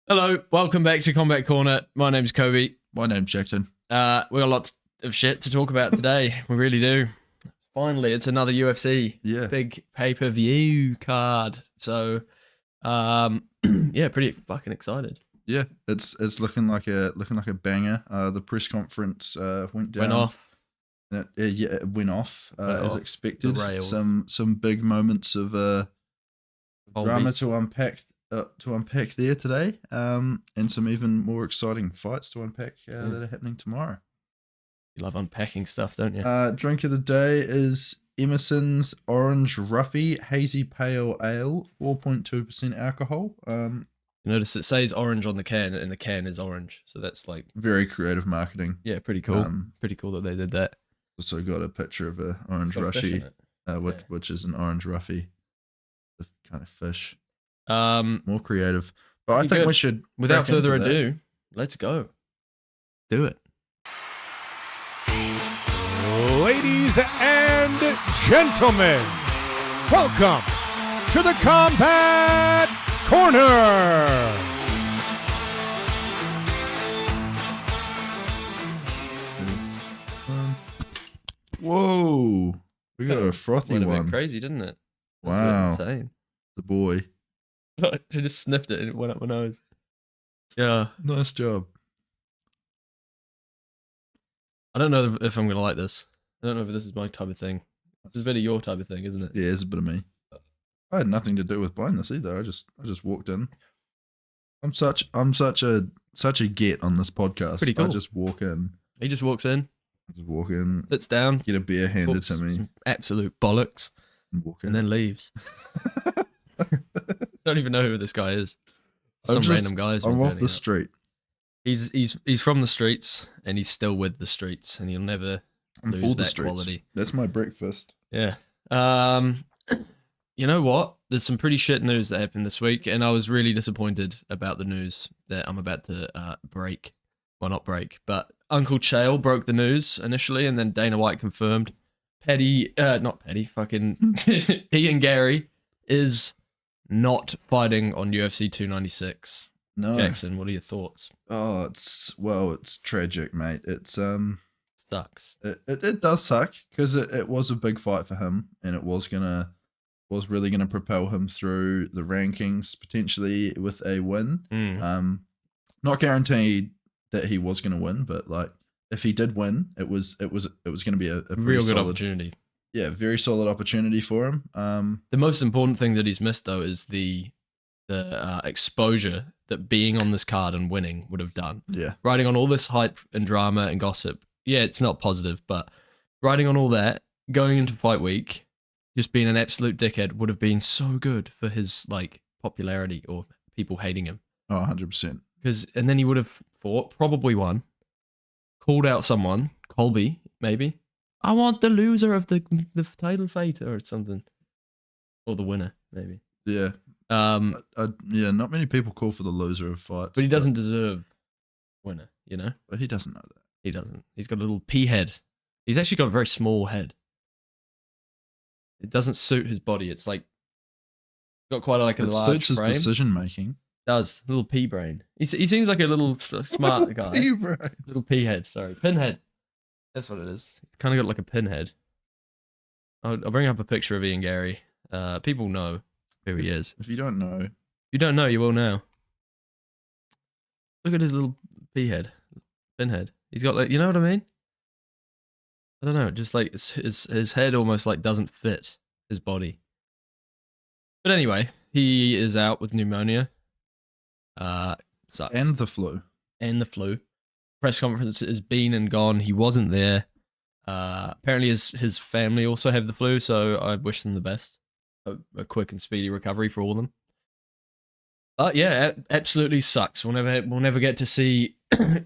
Hello, welcome back to Combat Corner. My name's Kobe. My name's Jackson. We got lots of shit to talk about today. We really do. Finally, it's another UFC. Yeah. Big pay-per-view card. So, yeah, pretty fucking excited. Yeah, it's looking like a banger. The press conference went down. Went off. It went off as expected. The rails. Some big moments of drama to unpack there today. And some even more exciting fights to unpack that are happening tomorrow. You love unpacking stuff, don't you? Drink of the day is Emerson's Orange Ruffy Hazy Pale Ale, 4.2% alcohol. Notice it says orange on the can, and the can is orange. So that's like very creative marketing. Yeah, pretty cool. Pretty cool that they did that. Also got a picture of a orange rushy, which is an orange ruffy, the kind of fish. More creative, but I think we should. Without further ado, let's go. Do it. Ladies and gentlemen, welcome to the Combat Corner. Whoa, we got a frothy one. A bit crazy, didn't it? Wow, insane. The boy. I just sniffed it and it went up my nose. Yeah, nice job. I don't know if I'm gonna like this. I don't know if this is my type of thing. It's a bit of your type of thing, isn't it? Yeah, it's a bit of me. I had nothing to do with buying this either. I just walked in. I'm such a get on this podcast. Pretty cool. I just walk in. He just walks in. Just walk in. Sits down. Get a beer handed to me. Absolute bollocks. And then leaves. Don't even know who this guy is. Random guys. I'm off the street. He's from the streets and he's still with the streets and he'll never lose that quality. That's my breakfast. Yeah. You know what? There's some pretty shit news that happened this week, and I was really disappointed about the news that I'm about to break. Well, not break, but Uncle Chael broke the news initially, and then Dana White confirmed. Fucking Ian Garry is not fighting on UFC 296. No. Jackson, what are your thoughts? Oh, it's tragic, mate. It's sucks. It does suck because it was a big fight for him, and it was really gonna propel him through the rankings potentially with a win. Not guaranteed that he was gonna win, but like if he did win, it was gonna be a real good opportunity. Yeah, very solid opportunity for him. The most important thing that he's missed though is the exposure that being on this card and winning would have done. Yeah, riding on all this hype and drama and gossip. Yeah, it's not positive, but riding on all that, going into fight week, just being an absolute dickhead would have been so good for his like popularity or people hating him. Oh, 100%. And then he would have fought, probably won, called out someone, Colby, maybe. I want the loser of the title fight or something. Or the winner, maybe. Yeah. Not many people call for the loser of fights. But he doesn't deserve winner, you know? But he doesn't know that. He doesn't. He's got a little pea head. He's actually got a very small head. It doesn't suit his body. It's like got quite like a large frame. It suits his decision making. Does little pea brain. He seems like a little smart guy. Pea brain. Little pea head. Sorry, pinhead. That's what it is. He's kind of got like a pinhead. I'll bring up a picture of Ian Garry. People know who he is. If you don't know, you will now. Look at his little pea head, pinhead. He's got like, you know what I mean? I don't know, just like his head almost like doesn't fit his body. But anyway, he is out with pneumonia. Sucks. And the flu. Press conference has been and gone. He wasn't there. Apparently his family also have the flu, so I wish them the best. A quick and speedy recovery for all of them. But yeah, absolutely sucks. We'll never get to see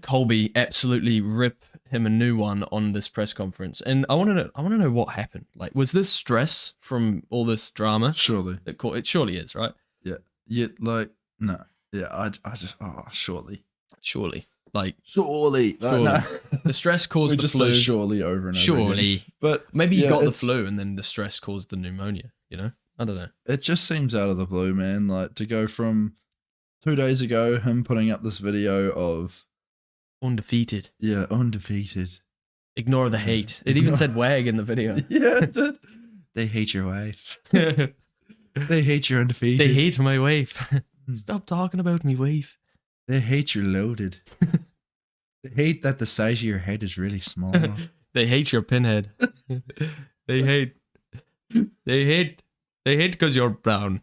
Colby absolutely rip him a new one on this press conference. And I want to know what happened. Like, was this stress from all this drama? Surely. It surely is, right? Yeah. Yeah. Like no. Yeah. I just surely. Like surely. No. The stress caused the flu. Say surely over and over. Surely. Again. But maybe he got the flu and then the stress caused the pneumonia. You know. I don't know. It just seems out of the blue, man. Like to go from 2 days ago, him putting up this video of Undefeated. yeah, undefeated. Ignore the hate. It even said wag in the video. Yeah, it did. They hate your wife. They They hate your undefeated. hate my wife. Stop talking about me wife. They hate you're loaded. They hate that the size of your head is really small. They hate your pinhead. They hate because you're brown.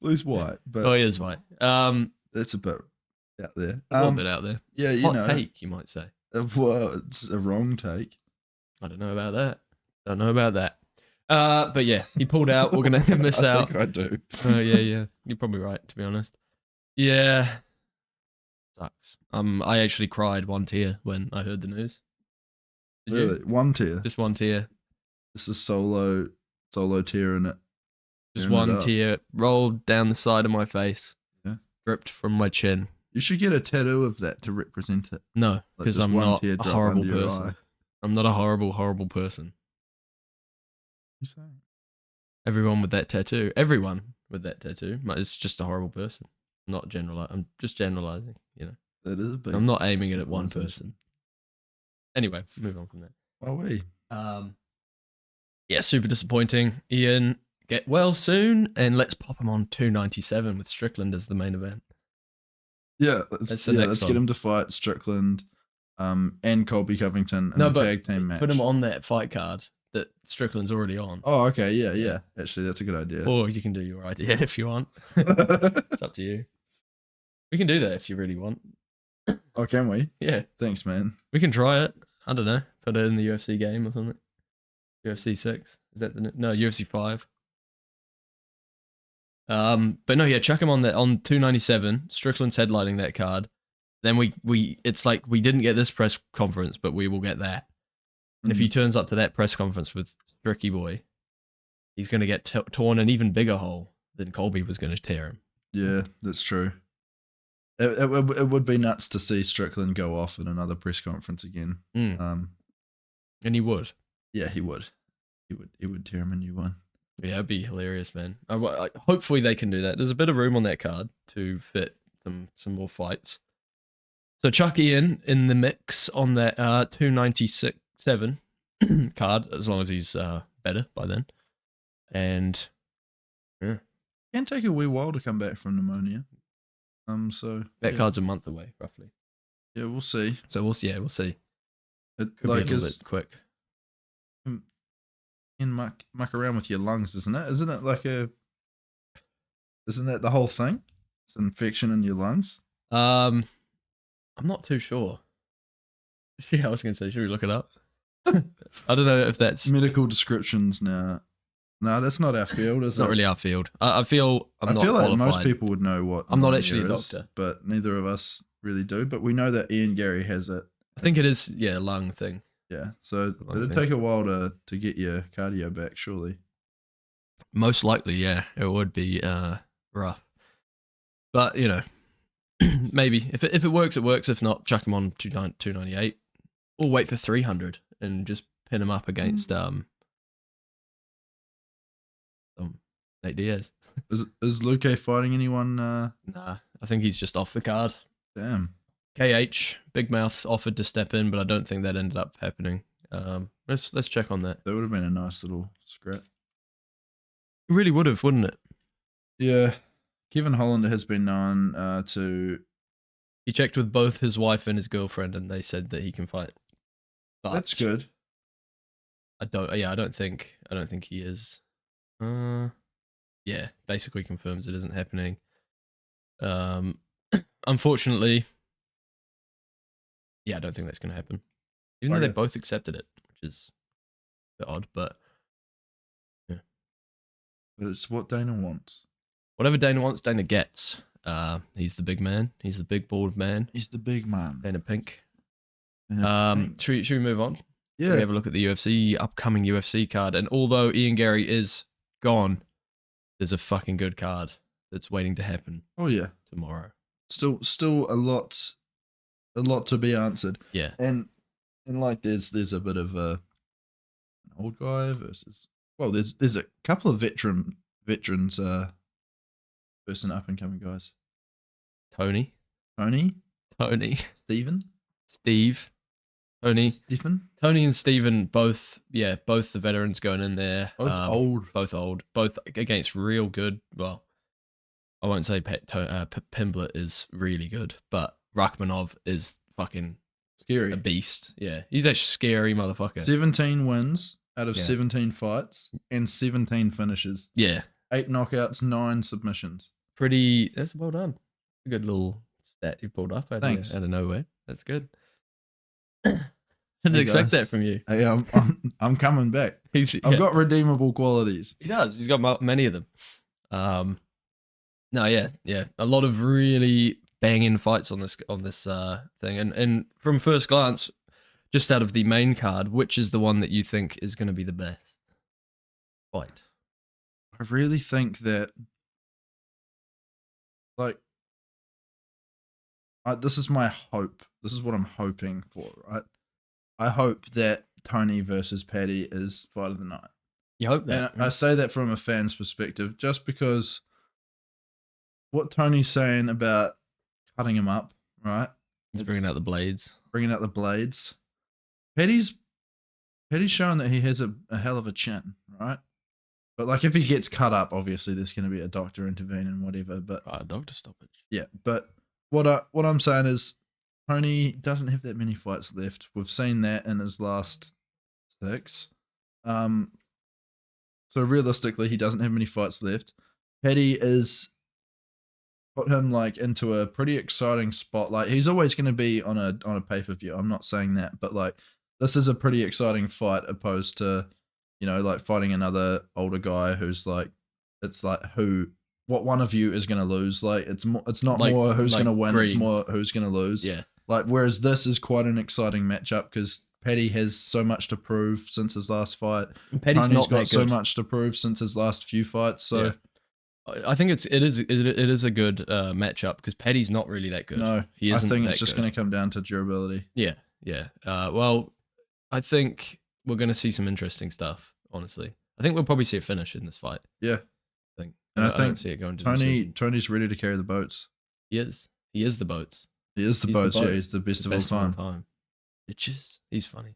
Well, he's white, but Oh, he is white. that's a bit out there. A little bit out there. Yeah, you Hot know, take, you might say. well, it's a wrong take. I don't know about that. But yeah, he pulled out. We're gonna miss I out. think I do. Oh yeah. You're probably right, to be honest. Yeah, sucks. I actually cried one tear when I heard the news. Did you? Really, one tier. Just one tear. This is solo tier in it. Just Tearing it one up. tear rolled down the side of my face. Yeah. Dripped from my chin. You should get a tattoo of that to represent it. No, Like because just I'm one not a teardrop horrible under your person. eye. I'm not a horrible person. You saying? Everyone with that tattoo is just a horrible person. Not general. I'm just generalizing. You know, That is a big. I'm not aiming it at one generalization. person. Anyway, move on from that. Oh wait. Yeah, super disappointing. Ian, get well soon, and let's pop him on 297 with Strickland as the main event. Yeah, That's the next let's one. get him to fight Strickland, and Colby Covington in No, a but tag team match. put him on that fight card that Strickland's already on. Oh, okay, yeah. Actually, that's a good idea. Or you can do your idea if you want. It's up to you. We can do that if you really want. Oh, can we? Yeah, Thanks, man. we can try it. I don't know. Put it in the UFC game or something. UFC 6. Is that no, UFC 5. But no, yeah, chuck him on that on 297. Strickland's headlining that card. Then it's like we didn't get this press conference, but we will get that. And if he turns up to that press conference with Stricky Boy, he's going to get torn an even bigger hole than Colby was going to tear him. Yeah, that's true. It would be nuts to see Strickland go off in another press conference again. And he would. Yeah, he would. He would tear him a new one. Yeah, it'd be hilarious, man. Hopefully they can do that. There's a bit of room on that card to fit some more fights. So chuck Ian in the mix on that 297 card, as long as he's better by then. And yeah, Can take a wee while to come back from pneumonia. So that yeah. card's a month away, roughly. Yeah, we'll see. So we'll see. It Could like be a little is bit quick. in muck around with your lungs, isn't it? Isn't it isn't that the whole thing? It's an infection in your lungs. I'm not too sure. See, I was going to say, should we look it up? I don't know if that's Medical descriptions now. No, that's not our field, is it's it? not really our field. I feel I'm not feel like qualified. most people would know what. I'm not pneumonia actually a is, doctor. but neither of us really do. But we know that Ian Garry has it. I think it is, yeah, a lung thing. Yeah, so Lung it'd thing. take a while to get your cardio back, surely. Most likely, yeah, it would be rough. But you know, maybe if it works, it works. If not, chuck him on 298, or wait for 300 and just pin him up against Nate Diaz. Is Luke fighting anyone? Nah, I think he's just off the card. Damn. KH Big Mouth offered to step in, but I don't think that ended up happening. Let's check on that. That would have been a nice little scrap. It really would have, wouldn't it? Yeah. Kevin Hollander has been known to. He checked with both his wife and his girlfriend, and they said that he can fight. But That's good. I don't think he is. Yeah, basically confirms it isn't happening. Unfortunately, yeah, I don't think that's going to happen. Even though they Okay. both accepted it, which is a bit odd, but But it's what Dana wants. whatever Dana wants, Dana gets. He's the big man. He's the big bald man. He's the big man. Dana Pink. Dana Should we move on? Yeah. We have a look at the upcoming UFC card. And although Ian Garry is gone, there's a fucking good card that's waiting to happen Oh yeah. tomorrow. Still a lot to be answered. Yeah. And like there's a bit of an old guy versus there's a couple of veterans versus an up and coming guys. Tony, Tony, Steve, Stephen, Tony and Steven, both the veterans going in there. both old, both against real good. Well, I won't say Pimblett is really good, but Rachmanov is fucking scary, a beast. Yeah, he's a scary motherfucker. 17 wins out of 17 fights and 17 finishes. Yeah, 8 knockouts, 9 submissions. That's well done. A good little stat you pulled up out of nowhere. That's good. Didn't expect that from you. Hey, I'm coming back. I've got redeemable qualities. He does. He's got many of them. No, yeah. A lot of really banging fights on this thing. And from first glance, just out of the main card, which is the one that you think is going to be the best fight? I really think that, like, this is my hope. This is what I'm hoping for, right? I hope that Tony versus Paddy is fight of the night. You hope that? And I say that from a fan's perspective, just because what Tony's saying about cutting him up, right? He's bringing out the blades. Paddy's showing that he has a hell of a chin, right? But like, if he gets cut up, obviously there's going to be a doctor intervene and whatever. But a doctor stoppage. Yeah, but what I'm saying is, Tony doesn't have that many fights left. We've seen that in his last 6. So realistically, he doesn't have many fights left. Paddy is put him like into a pretty exciting spot. Like, he's always going to be on a pay-per-view. I'm not saying that, but like, this is a pretty exciting fight opposed to, like fighting another older guy who's like, it's like what one of you is going to lose. Like, it's not like, more who's going to win. It's more who's going to lose. Yeah. Like, whereas this is quite an exciting matchup because Paddy has so much to prove since his last fight. Tony's got so much to prove since his last few fights. So I think it is a good matchup because Paddy's not really that good. No, he isn't. I think it's just going to come down to durability. Yeah. Well, I think we're going to see some interesting stuff. Honestly, I think we'll probably see a finish in this fight. Yeah, I think. And I think see it going to Tony's ready to carry the boats. He is the boats. He is the boats. Yeah, he's the best of all time. Bitches. He's funny.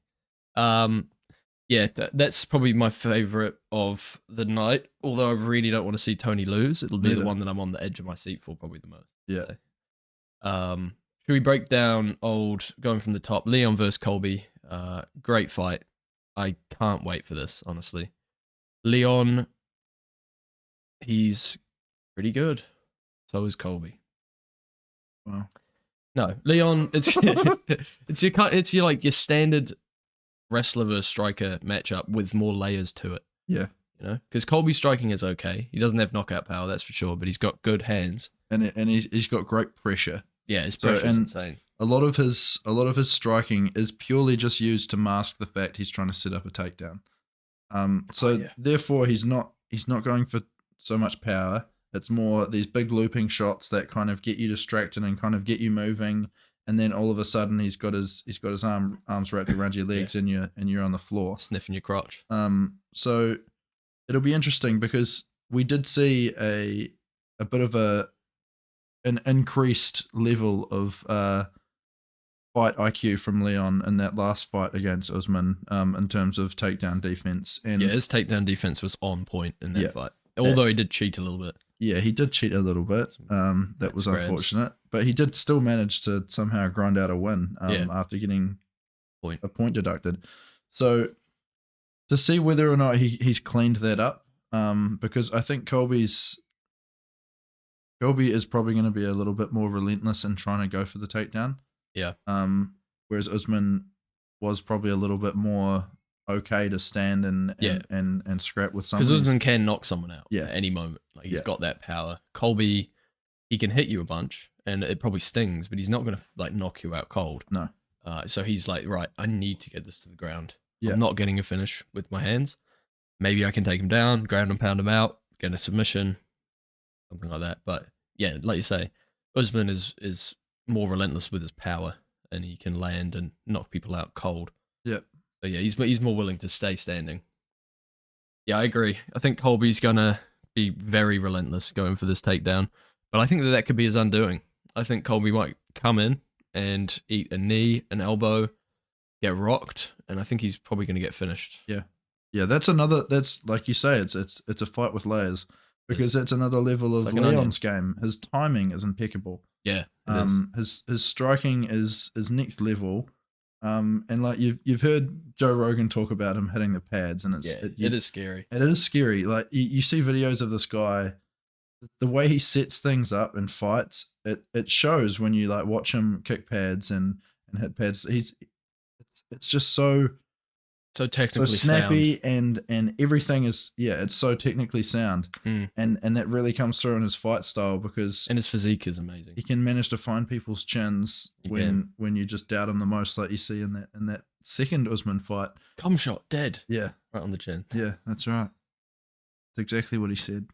Yeah, that's probably my favorite of the night. Although I really don't want to see Tony lose. It'll be the one that I'm on the edge of my seat for probably the most. Yeah. So. Should we break down going from the top? Leon versus Colby. Great fight. I can't wait for this, honestly. Leon, he's pretty good. So is Colby. Wow. No, Leon, it's your like your standard wrestler versus striker matchup with more layers to it. Yeah. Because Colby's striking is okay. He doesn't have knockout power, that's for sure, but he's got good hands. And he's got great pressure. Yeah, his pressure is insane. A lot of his striking is purely just used to mask the fact he's trying to set up a takedown. Therefore he's not going for so much power. It's more these big looping shots that kind of get you distracted and kind of get you moving, and then all of a sudden he's got his arms wrapped around your legs and you're on the floor sniffing your crotch. So it'll be interesting because we did see a bit of an increased level of fight IQ from Leon in that last fight against Usman in terms of takedown defense. And his takedown defense was on point in that fight. Although he did cheat a little bit. Yeah, he did cheat a little bit. That was unfortunate. But he did still manage to somehow grind out a win after getting a point deducted. So to see whether or not he's cleaned that up, because I think Colby is probably going to be a little bit more relentless in trying to go for the takedown. Yeah. Whereas Usman was probably a little bit more okay to stand and scrap with someone. Because Usman can knock someone out at any moment. Like he's got that power. Colby, he can hit you a bunch and it probably stings, but he's not going to like knock you out cold. No. So he's like, right, I need to get this to the ground. Yeah. I'm not getting a finish with my hands. Maybe I can take him down, ground and pound him out, get a submission, something like that. But yeah, like you say, Usman is more relentless with his power and he can land and knock people out cold. Yep. So yeah, he's more willing to stay standing. Yeah, I agree. I think Colby's gonna be very relentless going for this takedown, but I think that could be his undoing. I think Colby might come in and eat a knee, an elbow, get rocked, and I think he's probably going to get finished. Yeah, that's like you say, it's a fight with layers, because that's another level of Like an Leon's game. His timing is impeccable. Yeah, it is. His striking is next level. And like you've heard Joe Rogan talk about him hitting the pads, and it is scary. And it is scary. Like you see videos of this guy, the way he sets things up in fights, it shows when you like watch him kick pads and hit pads. It's just so technically snappy, sound. and everything is it's so technically sound. And that really comes through in his fight style, because his physique is amazing. He can manage to find people's chins when you just doubt him the most, like you see in that second Usman fight. Cum shot, dead. Yeah, right on the chin. Yeah, that's right. That's exactly what he said.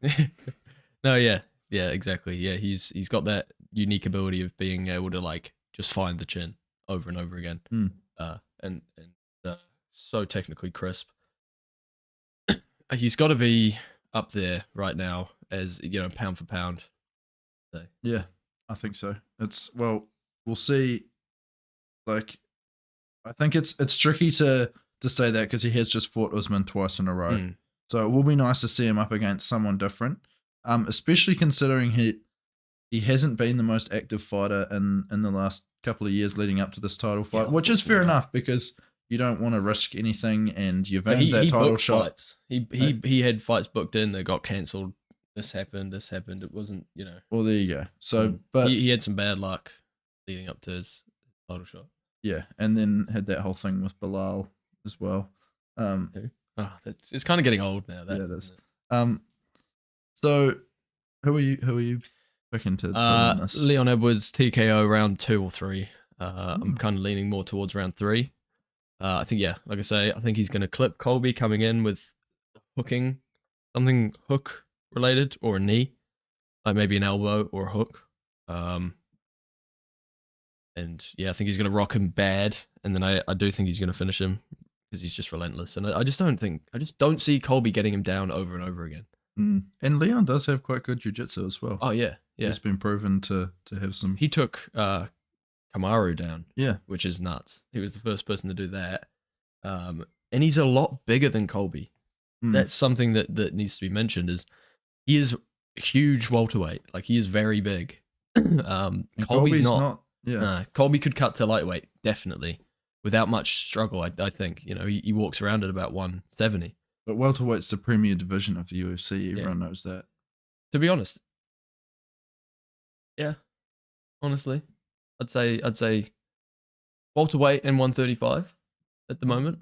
No, yeah, exactly. Yeah, he's got that unique ability of being able to like just find the chin over and over again. And so technically crisp. He's got to be up there right now as, pound for pound. So. Yeah, I think so. We'll see. Like, I think it's tricky to say that, because he has just fought Usman twice in a row. So it will be nice to see him up against someone different. Especially considering he hasn't been the most active fighter in the last couple of years leading up to this title fight, which is fair enough, because you don't want to risk anything, and you've earned that title shot. Fights. He had fights booked in that got cancelled. This happened. It wasn't, Well, there you go. So, but he had some bad luck leading up to his title shot. Yeah, and then had that whole thing with Bilal as well. It's kind of getting old now. It is. So who are you picking to win this? Leon Edwards TKO round 2 or 3. I'm kind of leaning more towards round 3. I think, like I say, I think he's going to clip Colby coming in with hooking, something hook related, or a knee, like maybe an elbow or a hook. And I think he's going to rock him bad, and then I do think he's going to finish him, because he's just relentless. And I just don't see Colby getting him down over and over again. And Leon does have quite good jiu-jitsu as well. Oh yeah. He's been proven to have some. He took Kamaru down. Yeah, which is nuts. He was the first person to do that. And he's a lot bigger than Colby. That's something that needs to be mentioned. Is he is a huge welterweight. Like, he is very big. Colby's not. Yeah, Colby could cut to lightweight, definitely, without much struggle. I think he walks around at about 170. But welterweight's the premier division of the UFC. Everyone knows that. To be honest, honestly, I'd say welterweight and 135 at the moment.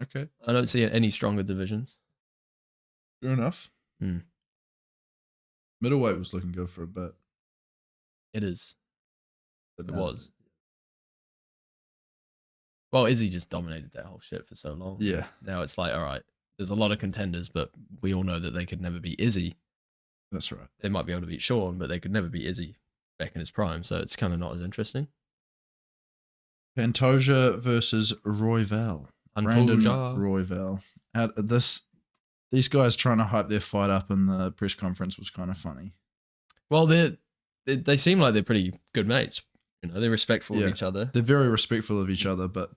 Okay, I don't see any stronger divisions. Fair enough. Middleweight was looking good for a bit. It is. It was. Well, Izzy just dominated that whole shit for so long. Yeah. Now it's like, all right, there's a lot of contenders, but we all know that they could never beat Izzy. That's right. They might be able to beat Sean, but they could never beat Izzy back in his prime. So it's kind of not as interesting. Pantoja versus Royval. Brandon Royval. These guys trying to hype their fight up in the press conference was kind of funny. Well, they seem like they're pretty good mates. They're respectful of each other. They're very respectful of each other, but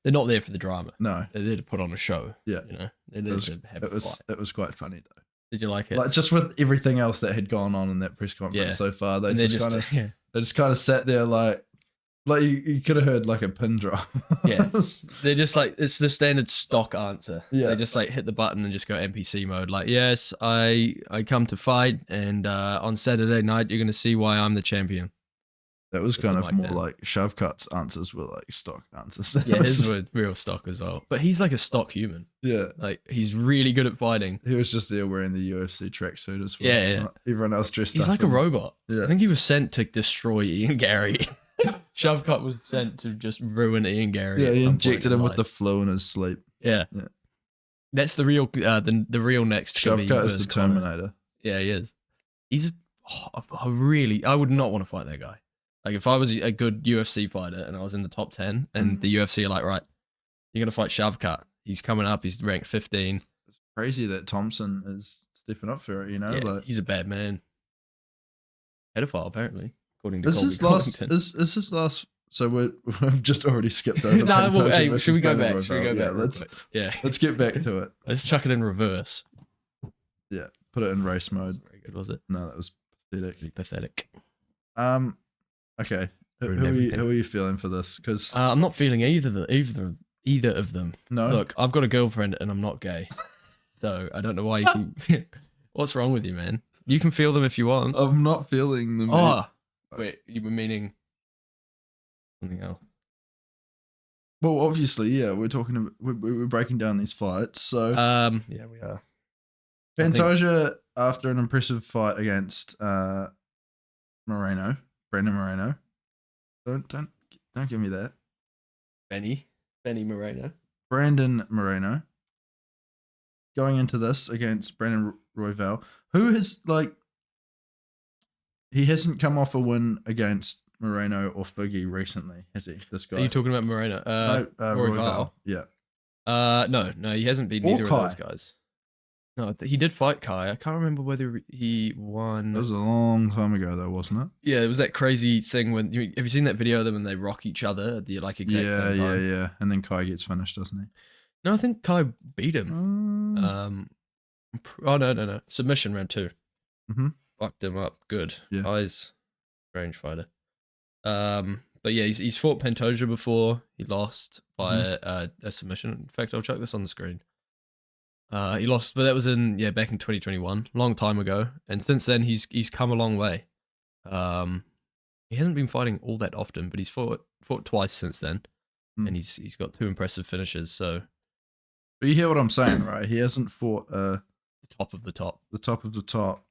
they're not there for the drama. No, they're there to put on a show. Yeah, they're there to have a fight. It was quite funny though. Did you like it? Like, just with everything else that had gone on in that press conference so far, they just kind of sat there like you could have heard like a pin drop. Yeah, they're just like, it's the standard stock answer. Yeah, they just like hit the button and just go NPC mode. Like, yes, I come to fight, and on Saturday night you're gonna see why I'm the champion. That was kind of more like Shavkat's answers were like stock answers. Yeah, his were real stock as well. But he's like a stock human. Yeah. Like, he's really good at fighting. He was just there wearing the UFC tracksuit as well. Yeah. Like, everyone else dressed up. He's like a robot. Yeah. I think he was sent to destroy Ian Garry. Shavkat was sent to just ruin Ian Garry. Yeah, he injected him with the flu in his sleep. Yeah. That's the real the real next Shavkat is the Terminator. Yeah, he is. He's I would not want to fight that guy. Like, if I was a good UFC fighter and I was in the top 10 and the UFC are like, right, you're going to fight Shavkat. He's coming up. He's ranked 15. It's crazy that Thompson is stepping up for it, Yeah, he's a bad man. pedophile apparently, according to Is Colby his last? Covington. Is his last? So we've just already skipped over. No, well, Pantoja hey, versus should we go Brandon back? Should we Royval. go Yeah, back? Real let's quick? Yeah, let's get back to it. let's chuck it in reverse. Yeah, put it in race mode. Very good, was it? No, that was pathetic. Pretty pathetic. Okay. Who Ruined are everything. you feeling for this? Because I'm not feeling either of them. no, Look, I've got a girlfriend and I'm not gay, so I don't know why you can. What's wrong with you, man? You can feel them if you want. I'm not feeling them. Oh, wait, you were meaning something else. Well, obviously, yeah, we're talking about we're breaking down these fights. So Yeah, we are. I think- Pantoja, after an impressive fight against Brandon Moreno. Don't give me that. Benny Moreno. Brandon Moreno. Going into this against Brandon Royval, who has he hasn't come off a win against Moreno or Figgy recently, has he? This guy. Are you talking about Moreno? No, Royval. Royval. Yeah. No, he hasn't beaten Or either Kai. of those guys. No, he did fight Kai. I can't remember whether he won. That was a long time ago, though, wasn't it? Yeah, it was that crazy thing when have you seen that video of them when they rock each other at the exact same time? Yeah. And then Kai gets finished, doesn't he? No, I think Kai beat him. Oh no. Submission round 2. Mhm. Fucked him up. Good. Yeah. Kai's strange fighter. But yeah, he's fought Pantoja before. He lost by a submission. In fact, I'll chuck this on the screen. He lost, but that was back in 2021, long time ago. And since then, he's come a long way. He hasn't been fighting all that often, but he's fought twice since then, and he's got 2 impressive finishes. So, but you hear what I'm saying, right? He hasn't fought the top of the top. the top of the top.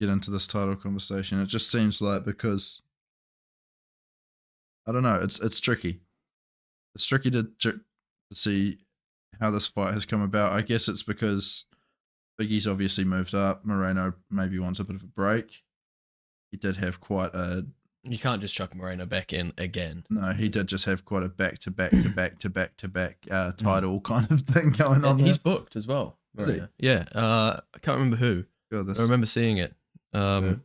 Get into this title conversation. It just seems like because I don't know. It's tricky. It's tricky to see how this fight has come about. I guess it's because Biggie's obviously moved up. Moreno maybe wants a bit of a break. He did have quite a. You can't just chuck Moreno back in again. No, he did just have quite a back-to-back title kind of thing going on. He's booked as well. Is he? Moreno. Yeah. I can't remember who. God, I remember seeing it. How's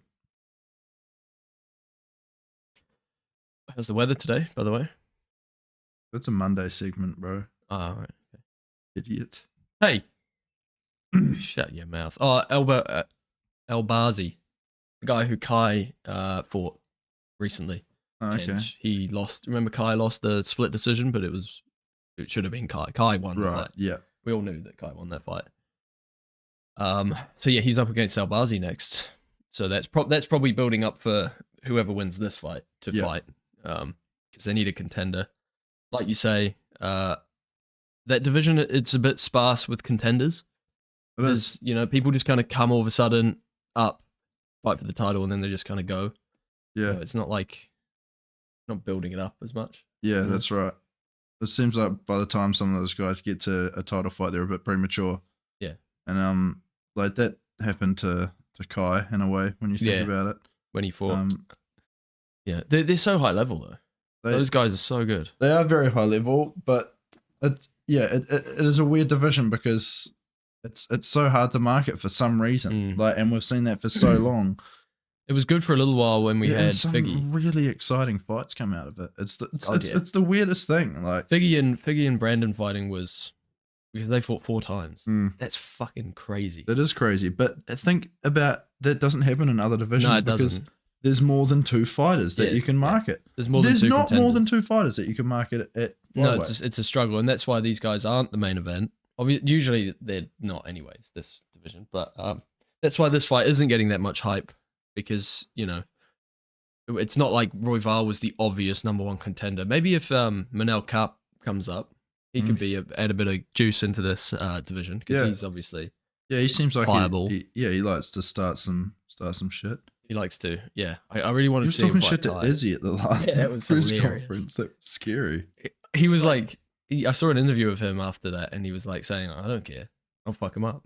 the weather today, by the way? That's a Monday segment, bro. Oh, all right. Idiot. Hey, shut your mouth. Oh, Albazi, the guy who Kai fought recently. Oh, okay. And he lost. Remember, Kai lost the split decision, but it should have been Kai. Kai won the Right. fight. Yeah. We all knew that Kai won that fight. So yeah, he's up against Albazi next. So that's probably building up for whoever wins this fight to fight. Because they need a contender. Like you say, that division, it's a bit sparse with contenders. There's, people just kind of come all of a sudden up, fight for the title, and then they just kind of go. Yeah. It's not like not building it up as much. Yeah, that's right. It seems like by the time some of those guys get to a title fight, they're a bit premature. Yeah. And like that happened to Kai in a way when you think about it. When he fought. Yeah, they're so high level though. Those guys are so good. They are very high level, but it is a weird division because it's so hard to market for some reason. And we've seen that for so long. It was good for a little while when we had some Figgy. Really exciting fights come out of it. It's the weirdest thing. Like Figgy and Brandon fighting was because they fought 4 times. That's fucking crazy. That is crazy. But think about that doesn't happen in other divisions. No, it because doesn't. There's more than 2 fighters that you can market. There's more than 2 not contenders. more than 2 fighters that you can market at No, flyweight. it's a struggle, and that's why these guys aren't the main event. Usually they're not, anyways. This division, but that's why this fight isn't getting that much hype because it's not like Royval was the obvious number 1 contender. Maybe if Manel Kape comes up, he could add a bit of juice into this division because he's obviously he seems like viable. He likes to start some shit. He likes to, yeah. I really want He to was see him talking fight shit to Kai. Izzy at the last Yeah, that was press hilarious. conference. That was scary. He was like, I saw an interview of him after that, and he was like saying, "I don't care, I'll fuck him up."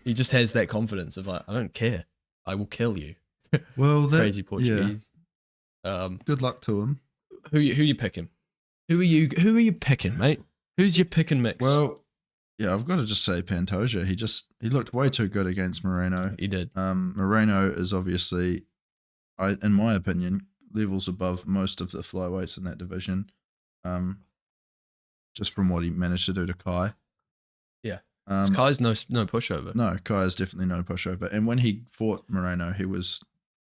He just has that confidence of like, "I don't care, I will kill you." Well, Crazy Portuguese. Good luck to him. Who you picking? Who are you picking, mate? Who's your pick and mix? Well, yeah, I've got to just say Pantoja. He looked way too good against Moreno. He did. Moreno is obviously in my opinion, levels above most of the flyweights in that division. Just from what he managed to do to Kai. Yeah. Kai's no pushover. No, Kai is definitely no pushover. And when he fought Moreno, he was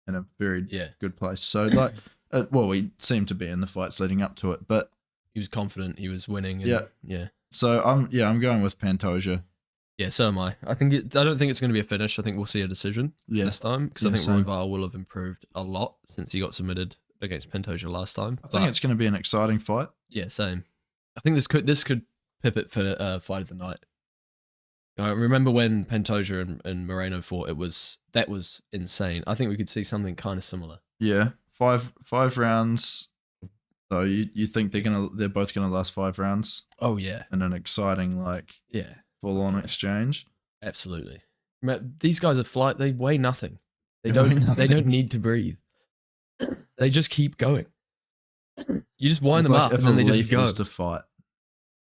in a very good place. So like, he seemed to be in the fights leading up to it, but he was confident. He was winning. Yeah. So I'm going with Pantoja. Yeah, so am I. I don't think it's going to be a finish. I think we'll see a decision this time because I think Royval will have improved a lot since he got submitted against Pantoja last time. I think it's going to be an exciting fight. Yeah, same. I think this could pip it for fight of the night. I remember when Pantoja and Moreno fought. That was insane. I think we could see something kind of similar. Yeah, five rounds. So you think they're both gonna last 5 rounds? Oh yeah, in an exciting full on exchange. Absolutely. These guys are they weigh nothing. They don't need to breathe. They just keep going. You just wind them up and then they just go to fight.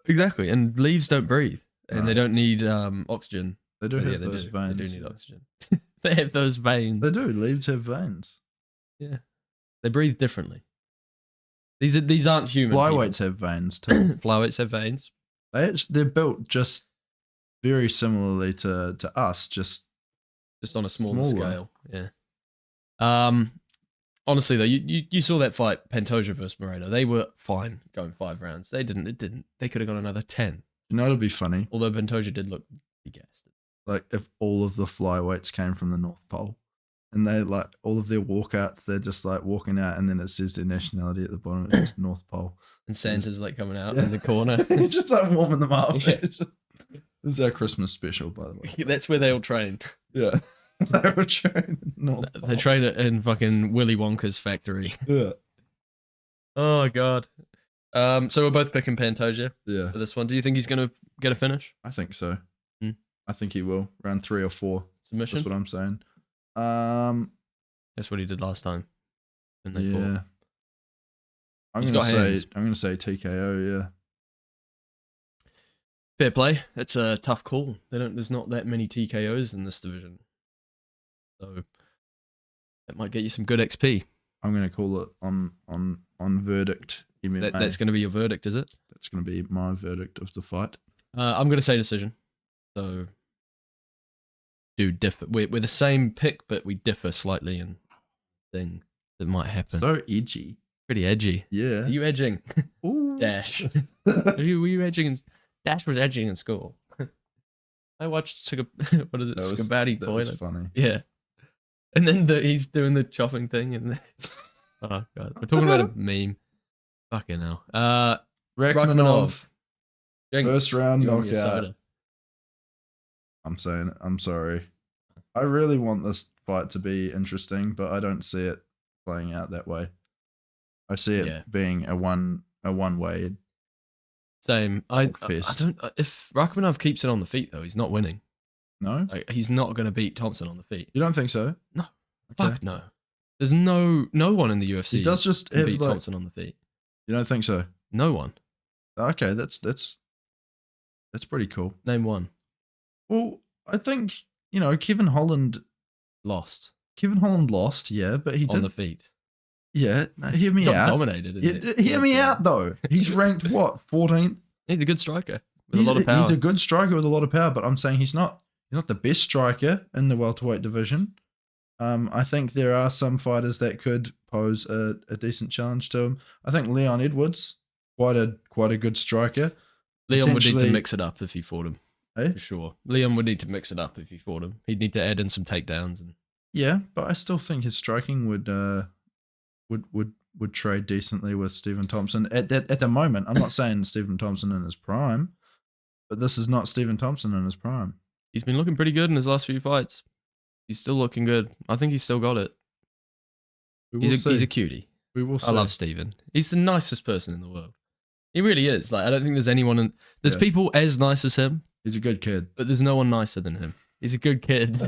Exactly, and leaves don't breathe, and they don't need oxygen. They do have those veins. They do need oxygen. They have those veins. They do. Leaves have veins. Yeah, they breathe differently. These aren't human. Flyweights have veins too. Flyweights have veins. They're built just very similarly to us, just on a smaller scale. Yeah. Honestly though, you saw that fight, Pantoja versus Moreno. They were fine going 5 rounds. They didn't. They could have gone another 10. You know, it'd be funny. Although Pantoja did look gassed. Like if all of the flyweights came from the North Pole, and they all of their walkouts, they're just walking out, and then it says their nationality at the bottom. It's just North Pole. And Santa's coming out in the corner, just warming them up. Yeah. This is our Christmas special, by the way. That's where they all train. Yeah. They were trained in North Pole. They train it in fucking Willy Wonka's factory. Yeah. Oh god. So we're both picking Pantoja for this one. Do you think he's gonna get a finish? I think so. I think he will. Round 3 or 4. Submission. That's what I'm saying. That's what he did last time. And they fought. I'm gonna say TKO. Yeah. Fair play. That's a tough call. There's not that many TKOs in this division, so that might get you some good XP. I'm gonna call it on verdict. So that's gonna be your verdict, is it? That's gonna be my verdict of the fight. I'm gonna say decision. So, differ. We're the same pick, but we differ slightly in thing that might happen. So edgy. Pretty edgy. Yeah. Are you edging? Ooh. Dash. Were you edging? Dash was edging in school. I watched Scabatti Toilet. That was funny. Yeah. And then he's doing the chopping thing, and oh god, we're talking about a meme. Fucking hell. Rakhmonov. Jinx, First round you owe me a knockout. soda. I'm saying it. I'm sorry. I really want this fight to be interesting, but I don't see it playing out that way. I see it being a one way. Same. I don't. If Rakhmonov keeps it on the feet, though, he's not winning. No, he's not going to beat Thompson on the feet. You don't think so? No. Okay. Fuck no. There's no one in the UFC. He does just have beat Thompson on the feet. You don't think so? No one. Okay, that's pretty cool. Name one. Well, I think Kevin Holland lost. Kevin Holland lost, yeah, but he did on the feet. Yeah, no, hear me out. Dominated. Hear me out though. He's ranked what 14th. He's a good striker with a lot of power. He's a good striker with a lot of power, but I'm saying he's not the best striker in the welterweight division. I think there are some fighters that could pose a decent challenge to him. I think Leon Edwards, quite a good striker. Leon would need to mix it up if he fought him. Eh? For sure. Leon would need to mix it up if he fought him. He'd need to add in some takedowns and. Yeah, but I still think his striking would trade decently with Stephen Thompson at the moment. I'm not saying Stephen Thompson in his prime, but this is not Stephen Thompson in his prime. He's been looking pretty good in his last few fights. He's still looking good. I think he's still got it. He's a cutie. We will see. I love Stephen. He's the nicest person in the world. He really is. I don't think there's anyone there's people as nice as him. He's a good kid. But there's no one nicer than him. He's a good kid.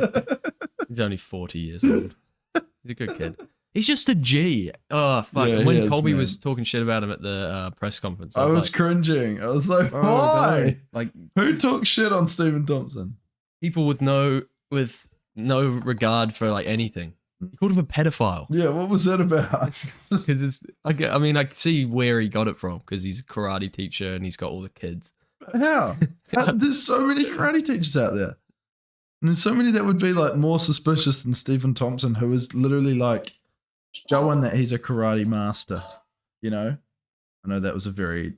He's only 40 years old. He's a good kid. He's just a G. Oh, fuck. Yeah, when Colby was talking shit about him at the press conference, I was cringing. I was like, why? Like, who talk shit on Stephen Thompson? People with no regard for anything. He called him a pedophile. Yeah, what was that about? Because I mean, I can see where he got it from because he's a karate teacher and he's got all the kids. How? There's so many karate teachers out there. And there's so many that would be like more suspicious than Stephen Thompson, who is literally like showing that he's a karate master. You know? I know that was a very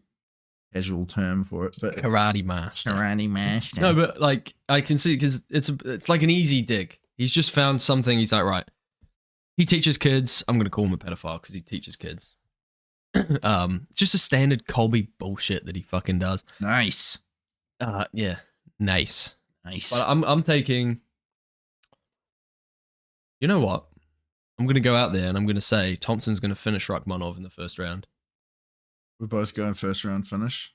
casual term for it, but Karate master. Karate master. No, but like I can see because it's like an easy dig. He's just found something. He's like, right, he teaches kids. I'm gonna call him a pedophile because he teaches kids. Just a standard Colby bullshit that he fucking does. Nice. Yeah, nice. Nice. But I'm taking. You know what? I'm gonna go out there and I'm gonna say Thompson's gonna finish Rachmanov in the first round. We're both going first round finish.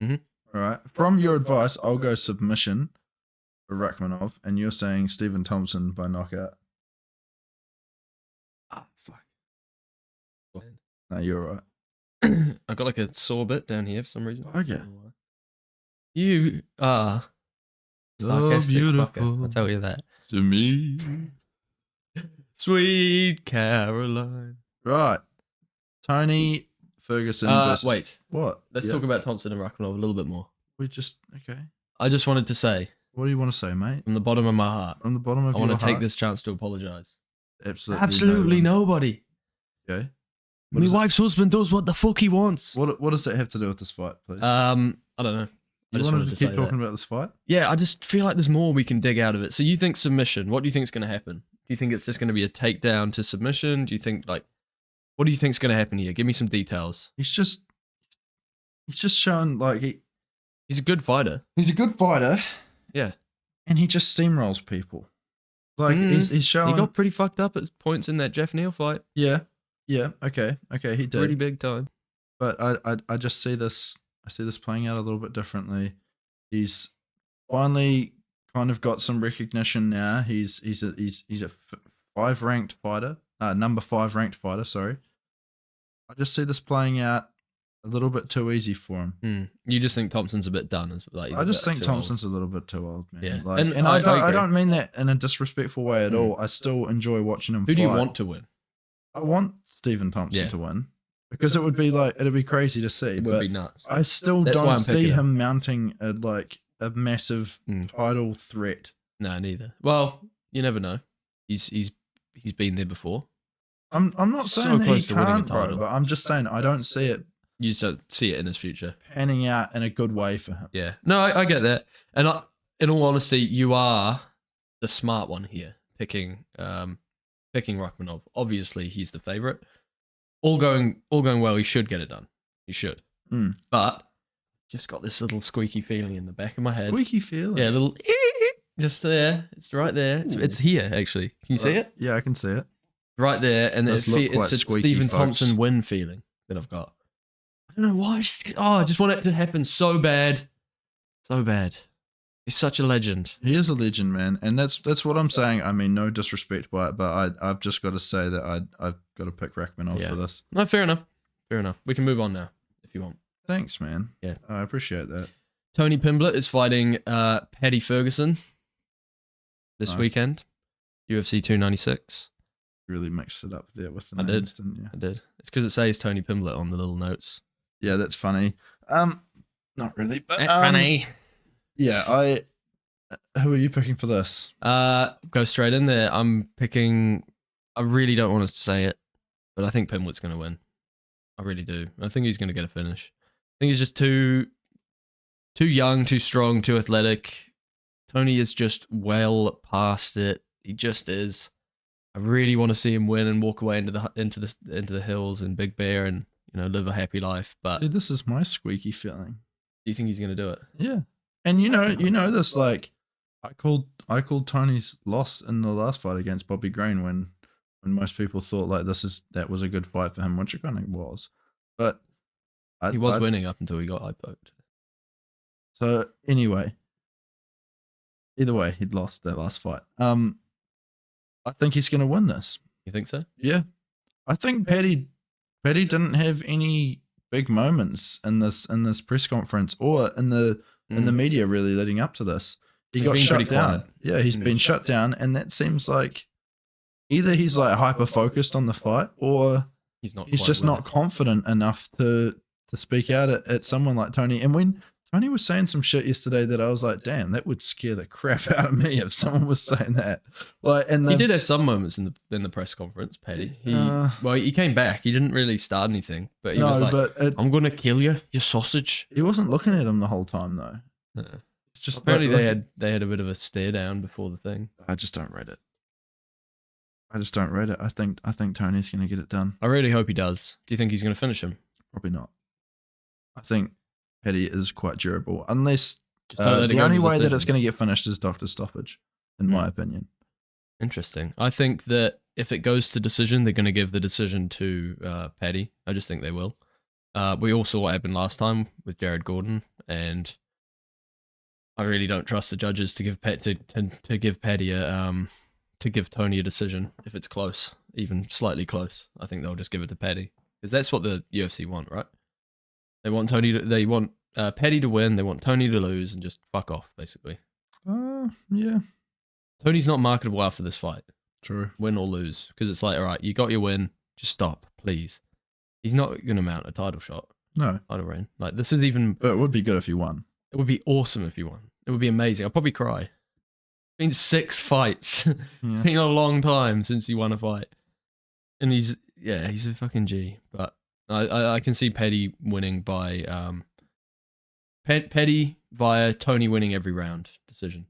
Mhm. All right. From your advice, I'll go submission for Rachmanov, and you're saying Stephen Thompson by knockout. Ah, fuck. No, you're right. I got like a sore bit down here for some reason. Okay. You are So sarcastic beautiful. fucker, I'll tell you that. To me. Sweet Caroline. Right. Tony Ferguson versus... Wait. What? Let's Yeah. talk about Thompson and Rachmanov a little bit more. We just... Okay. I just wanted to say, What do you want to say, mate? from the bottom of my heart, From the bottom of I your want to take heart? this chance to apologize. Absolutely no one. Nobody. Okay. What My is it? wife's husband does what the fuck he wants. What does that have to do with this fight, please? I don't know. I you just wanted to keep say talking that. about this fight? Yeah, I just feel like there's more we can dig out of it. So you think submission? What do you think is going to happen? Do you think it's just going to be a takedown to submission? Do you think what do you think is going to happen here? Give me some details. He's just showing like He's a good fighter. he's a good fighter. Yeah. And he just steamrolls people. Like he's showing. He got pretty fucked up at points in that Jeff Neal fight. Yeah. Okay, he did. Pretty big time. But I just see this. I see this playing out a little bit differently. He's finally kind of got some recognition now. He's a 5 ranked fighter, number 5 ranked fighter. Sorry. I just see this playing out a little bit too easy for him. You just think Thompson's a bit done? I just think Thompson's a little bit too old, man. Yeah. Like, And and I I agree. don't mean that in a disrespectful way at all. I still enjoy watching him Who fight. do you want to win? I want Stephen Thompson Yeah. to win because it'd be crazy to see. It would but be nuts. I still That's why don't I'm see picking him mounting a massive title threat. No, neither. Well, you never know. He's been there before. I'm not So saying that he close to winning a can't, bro, title. but I'm just saying I don't see it You just don't see it in his future. panning out in a good way for him. Yeah. No, I get that. And in all honesty, you are the smart one here, picking Rachmanov. Obviously, he's the favorite. All going well. He should get it done. He should. But just got this little squeaky feeling in the back of my head. Squeaky feeling. Yeah, a little just there. It's right there. It's here actually. Can you see it? Yeah, I can see it. Right there, and Does look quite it's a squeaky, Stephen folks. Thompson win feeling that I've got. I don't know why. I just want it to happen so bad, so bad. He's such a legend. He is a legend, man, and that's what I'm saying. I mean, no disrespect by it, but I've just got to say that I've got to pick Rachmanov Yeah. for this. No, fair enough. Fair enough. We can move on now if you want. Thanks, man. Yeah. I appreciate that. Tony Pimblett is fighting Paddy Ferguson this Nice. weekend. UFC 296. Really mixed it up there with the I did. names, didn't you? I did. It's because it says Tony Pimblett on the little notes. Yeah, that's funny. Not really, but That's funny. Yeah, who are you picking for this? Go straight in there. I'm picking. I really don't want us to say it, but I think Pimblett's going to win. I really do. I think he's going to get a finish. I think he's just too young, too strong, too athletic. Tony is just well past it. He just is. I really want to see him win and walk away into the hills in Big Bear and live a happy life. But See, this is my squeaky feeling. do you think he's going to do it? Yeah, and you know this. Like, I called Tony's loss in the last fight against Bobby Green when most people thought like that was a good fight for him, which it kind of was. But He was winning up until he got eye poked. So anyway, either way, he'd lost that last fight. I think he's going to win this. You think so? Yeah, I think Paddy didn't have any big moments in this press conference or in the media really leading up to this. He He's got been shut pretty down. quiet. Yeah, he's been shut down, and that seems like either he's like hyper focused on the fight, or He's not. he's quite just with not it. confident enough to speak out at someone like Tony. And when Tony was saying some shit yesterday that I was like, damn, that would scare the crap out of me if someone was saying that. Like, and He did have some moments in the press conference, Petty. He came back. He didn't really start anything, but he was like, "I'm gonna kill you, you sausage." He wasn't looking at him the whole time though. No. It's just Apparently like, they had a bit of a stare down before the thing. I just don't rate it. I think Tony's gonna get it done. I really hope he does. Do you think he's gonna finish him? Probably not. I think Petty is quite durable, unless Don't let it the go only to way that decision. it's going to get finished is doctor stoppage, in my opinion. Interesting. I think that if it goes to decision, they're going to give the decision to Paddy. I just think they will. We all saw what happened last time with Jared Gordon, and I really don't trust the judges to give to give Paddy to give Tony a decision if it's close, even slightly close. I think they'll just give it to Paddy because that's what the UFC want, right? They want Paddy to win. They want Tony to lose and just fuck off, basically. Yeah. Tony's not marketable after this fight. True. Win or lose, because it's like, all right, you got your win, just stop, please. He's not going to mount a title shot. No. Title reign. Like, this is even... But it would be good if you won. It would be awesome if you won. It would be amazing. I'd probably cry. It's been 6 fights. It's been a long time since he won a fight. And he's a fucking G. But I can see Petty winning by... Petty via Tony winning every round decision.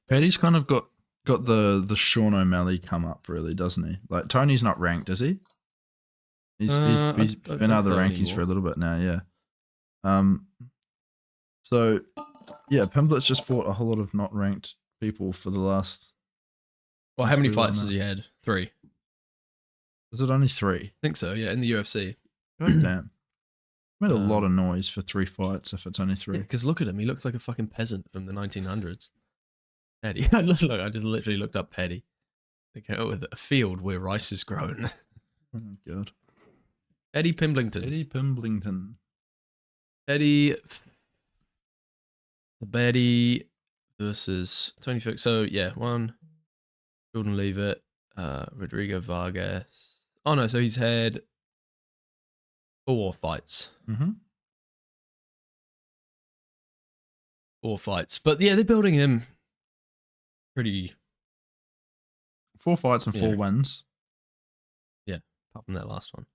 Petty's kind of got the Sean O'Malley come up, really, doesn't he? Like, Tony's not ranked, is he? He's been out of the rankings for a little bit now, yeah. So yeah, Pimblett's just fought a whole lot of not ranked people for the last. Well, how many fights has he had? 3. Is it only 3? I think so, yeah, in the UFC. God damn. Made a lot of noise for 3 fights if it's only 3. Because look at him, he looks like a fucking peasant from the 1900s. Paddy. I just literally looked up Paddy. They go with a field where rice is grown. Oh my god. Eddie Pimblington. Eddie Pimblington. Betty versus Tony Fix. So yeah, 1. Jordan Leavitt, Rodrigo Vargas. Oh no, so he's had 4 fights. Mm-hmm. 4 fights. But yeah, they're building him pretty... 4 fights and 4 wins. Yeah, apart from that last one.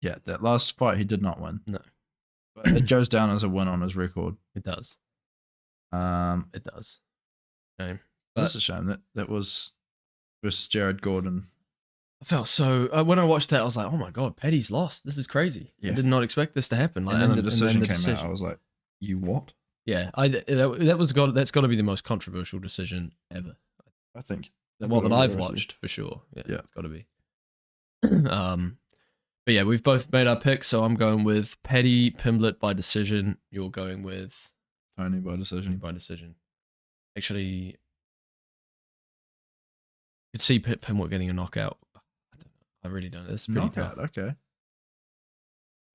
Yeah, that last fight he did not win. No. But it goes down as a win on his record. It does. It does. Shame. That's a shame. That was versus Jared Gordon. I felt so... when I watched that, I was like, oh my god, Petty's lost. This is crazy. Yeah. I did not expect this to happen. Like, and then the decision came out. I was like, you what? Yeah, that's got to be the most controversial decision ever. I think. Well, that I've watched, for sure. Yeah, it's got to be. But yeah, we've both made our picks, so I'm going with Petty Pimblett by decision. You're going with Tony by decision. Actually, you could see Pimblett getting a knockout. I really don't know. It's pretty knockout. tough. Okay.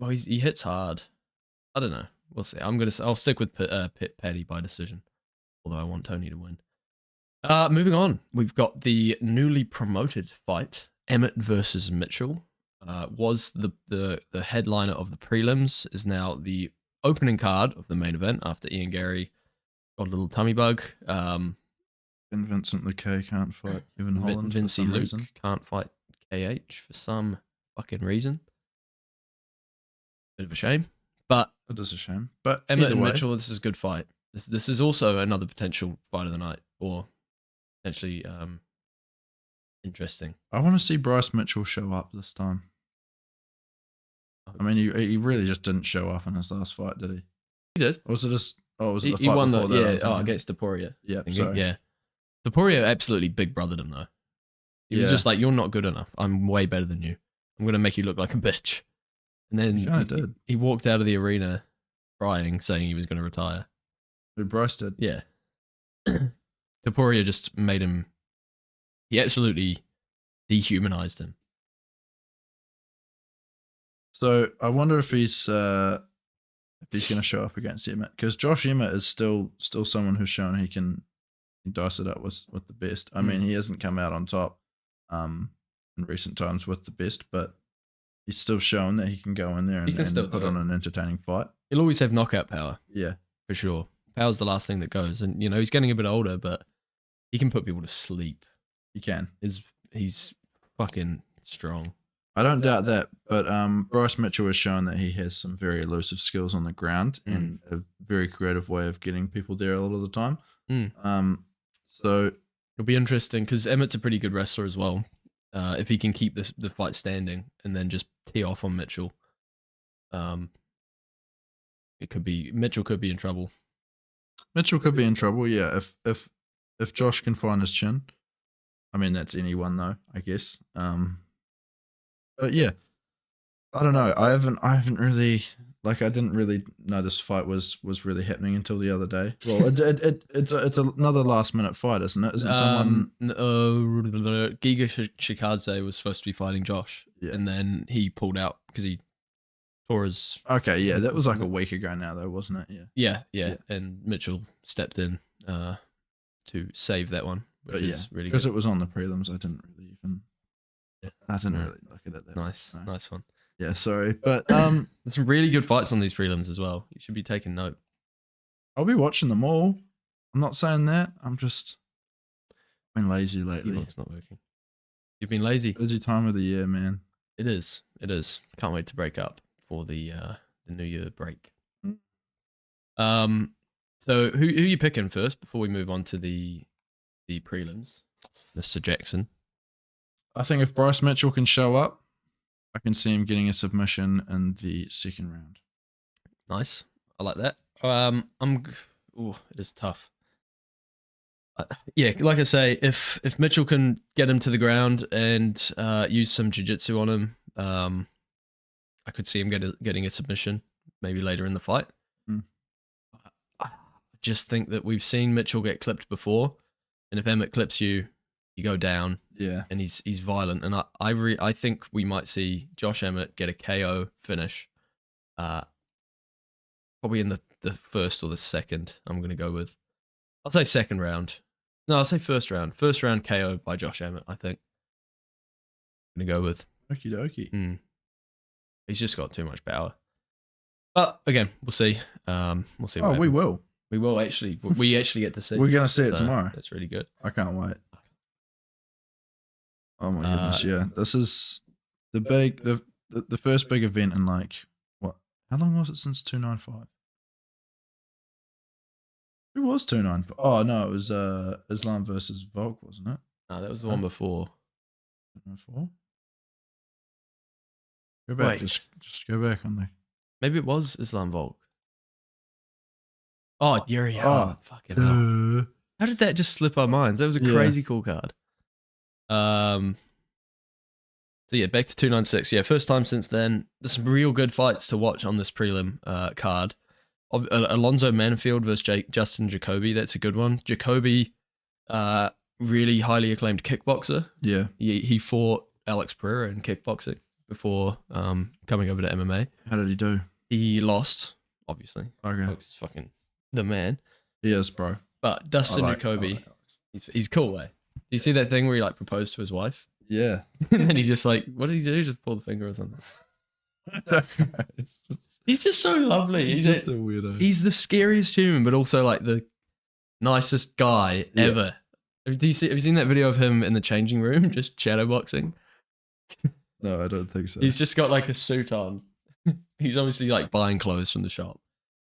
Well, he hits hard. I don't know. We'll see. I'll stick with Petty by decision, although I want Tony to win. Moving on, we've got the newly promoted fight, Emmett versus Mitchell. Was the headliner of the prelims, is now the opening card of the main event after Ian Garry got a little tummy bug. And Vincent Luque can't fight Kevin Holland for some reason. Can't fight KH for some fucking reason. Bit of a shame, but it is a shame. But Emmett and Mitchell, this is a good fight. This is also another potential fight of the night, or potentially interesting. I want to see Bryce Mitchell show up this time. I mean, he really just didn't show up in his last fight, did he? He did. Or was it just? Oh, was it the fight he won before that? Against Topuria. Yeah, sorry. Yeah. Topuria absolutely big brothered him though. He was just like, "You're not good enough. I'm way better than you. I'm gonna make you look like a bitch." And then he walked out of the arena crying, saying he was gonna retire. Who, Bryce did? Yeah. Topuria just made him. He absolutely dehumanized him. So I wonder if he's going to show up against Emmett, because Josh Emmett is still someone who's shown he can dice it up with the best. I mean, he hasn't come out on top in recent times with the best, but he's still shown that he can go in there and put on an entertaining fight. He'll always have knockout power. Yeah, for sure. Power's the last thing that goes, and he's getting a bit older, but he can put people to sleep. He can. He's fucking strong. I don't doubt that, but Bryce Mitchell has shown that he has some very elusive skills on the ground and a very creative way of getting people there a lot of the time. So it'll be interesting because Emmett's a pretty good wrestler as well. If he can keep the fight standing and then just tee off on Mitchell, Mitchell could be in trouble. Mitchell could be in trouble, yeah. If Josh can find his chin, I mean that's anyone though, I guess. But yeah, I don't know. I haven't really I didn't really know this fight was really happening until the other day. Well, it's another last minute fight, isn't it? Isn't someone? Giga Shikadze was supposed to be fighting Josh, and then he pulled out because he tore his. Okay, yeah, that was like a week ago now, though, wasn't it? Yeah. And Mitchell stepped in to save that one, which is really good. Because it was on the prelims, I didn't really look at it that nice one. Yeah, sorry, but there's some really good fights on these prelims as well. You should be taking note. I'll be watching them all. I'm not saying that. I'm just been lazy lately. It's not working. You've been lazy. Busy time of the year, man. It is. Can't wait to break up for the New Year break. So who are you picking first before we move on to the prelims? Mr. Jackson. I think if Bryce Mitchell can show up, I can see him getting a submission in the second round. Nice. I like that. It is tough. Yeah, like I say, if Mitchell can get him to the ground and use some jiu-jitsu on him, I could see him getting a submission maybe later in the fight. I just think that we've seen Mitchell get clipped before, and if Emmett clips you, you go down. Yeah, and he's violent, and I think we might see Josh Emmett get a KO finish, probably in the first or the second. I'm gonna go with, I'll say second round. No, I'll say first round. First round KO by Josh Emmett. I think. I'm gonna go with. Okie dokie. He's just got too much power. But again, we'll see. We'll see. We will. We will actually. We actually get to see. We're gonna see it tomorrow. That's really good. I can't wait. Oh my goodness, yeah. This is the first big event in like what? How long was it since 295? It was 295. Oh no, it was Islam versus Volk, wasn't it? No, that was the one before. 294? Go back, just go back on there. Maybe it was Islam Volk. Oh, Yuri. Oh, fucking hell. How did that just slip our minds? That was a crazy cool card. So yeah, back to 296. Yeah, first time since then. There's some real good fights to watch on this prelim card. Alonzo Manafield versus Justin Jacoby. That's a good one. Jacoby, really highly acclaimed kickboxer. Yeah, he fought Alex Pereira in kickboxing before coming over to MMA. How did he do? He lost, obviously. Okay, Alex is fucking the man. He is, bro. But Dustin Jacoby, he's cool way. Do you see that thing where he like proposed to his wife? Yeah. And then he just like, what did he do? Just pull the finger or something. He's just so lovely. He's just a weirdo. He's the scariest human, but also like the nicest guy ever. Have you seen that video of him in the changing room just shadowboxing? No, I don't think so. He's just got like a suit on. He's obviously like buying clothes from the shop.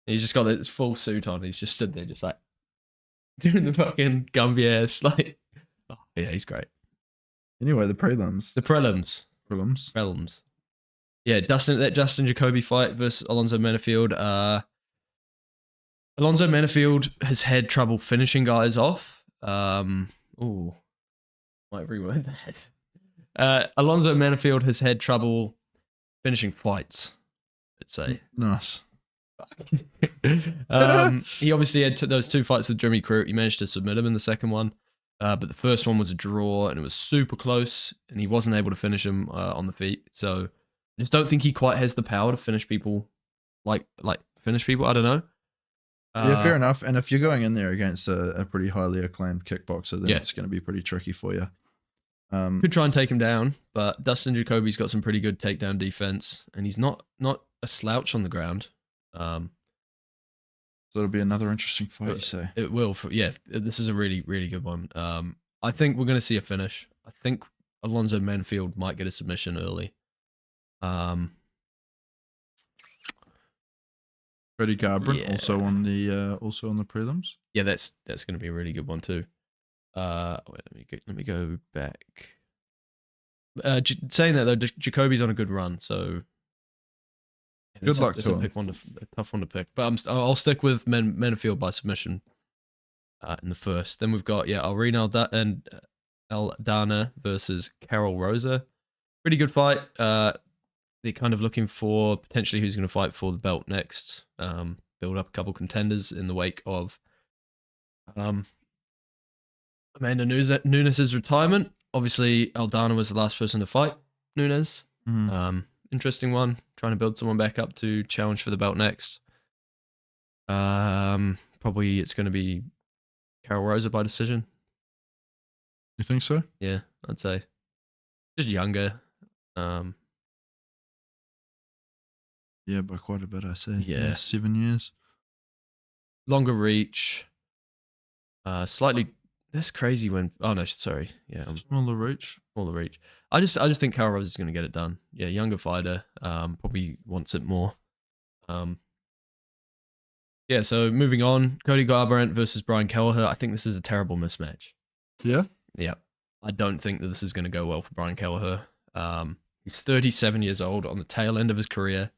He's just got this full suit on. He's just stood there just like doing the fucking Gumby ass like. Oh, yeah, he's great. Anyway, the prelims. Prelims. Yeah, Justin Jacoby fight versus Alonzo Manafield. Alonzo Manafield has had trouble finishing guys off. Might reword that. Alonzo Manafield has had trouble finishing fights, let's say. Nice. He obviously had those two fights with Jimmy Crute. He managed to submit him in the second one. But the first one was a draw, and it was super close, and he wasn't able to finish him on the feet. So I just don't think he quite has the power to finish people, like finish people. I don't know. Yeah, fair enough. And if you're going in there against a pretty highly acclaimed kickboxer, then it's going to be pretty tricky for you. Could try and take him down, but Dustin Jacoby's got some pretty good takedown defense, and he's not a slouch on the ground. So it'll be another interesting fight, you say? It will. This is a really, really good one. I think we're going to see a finish. I think Alonzo Manfield might get a submission early. Cody Garbrandt also on the prelims. Yeah, that's going to be a really good one too. Wait, let me go back. Saying that though, Jacoby's on a good run, so good luck to him. A tough one to pick, but I'll stick with Manfield by submission in the first. Then we've got Irene Aldana versus Carol Rosa. Pretty good fight. They're kind of looking for potentially who's going to fight for the belt next. Build up a couple contenders in the wake of Amanda Nunes' retirement. Obviously, Aldana was the last person to fight Nunes. Interesting one. Trying to build someone back up to challenge for the belt next. Probably it's going to be Carol Rosa by decision. You think so? Yeah, I'd say. Just younger. Yeah, by quite a bit, I say. Yeah. 7 years. Longer reach. Slightly. That's crazy when. Oh no, sorry. Yeah. Smaller reach. Smaller reach. I just think Carol Rose is going to get it done. Yeah, younger fighter. Probably wants it more. Yeah. So moving on, Cody Garbrandt versus Brian Kelleher. I think this is a terrible mismatch. Yeah. Yeah. I don't think that this is going to go well for Brian Kelleher. He's 37 years old, on the tail end of his career,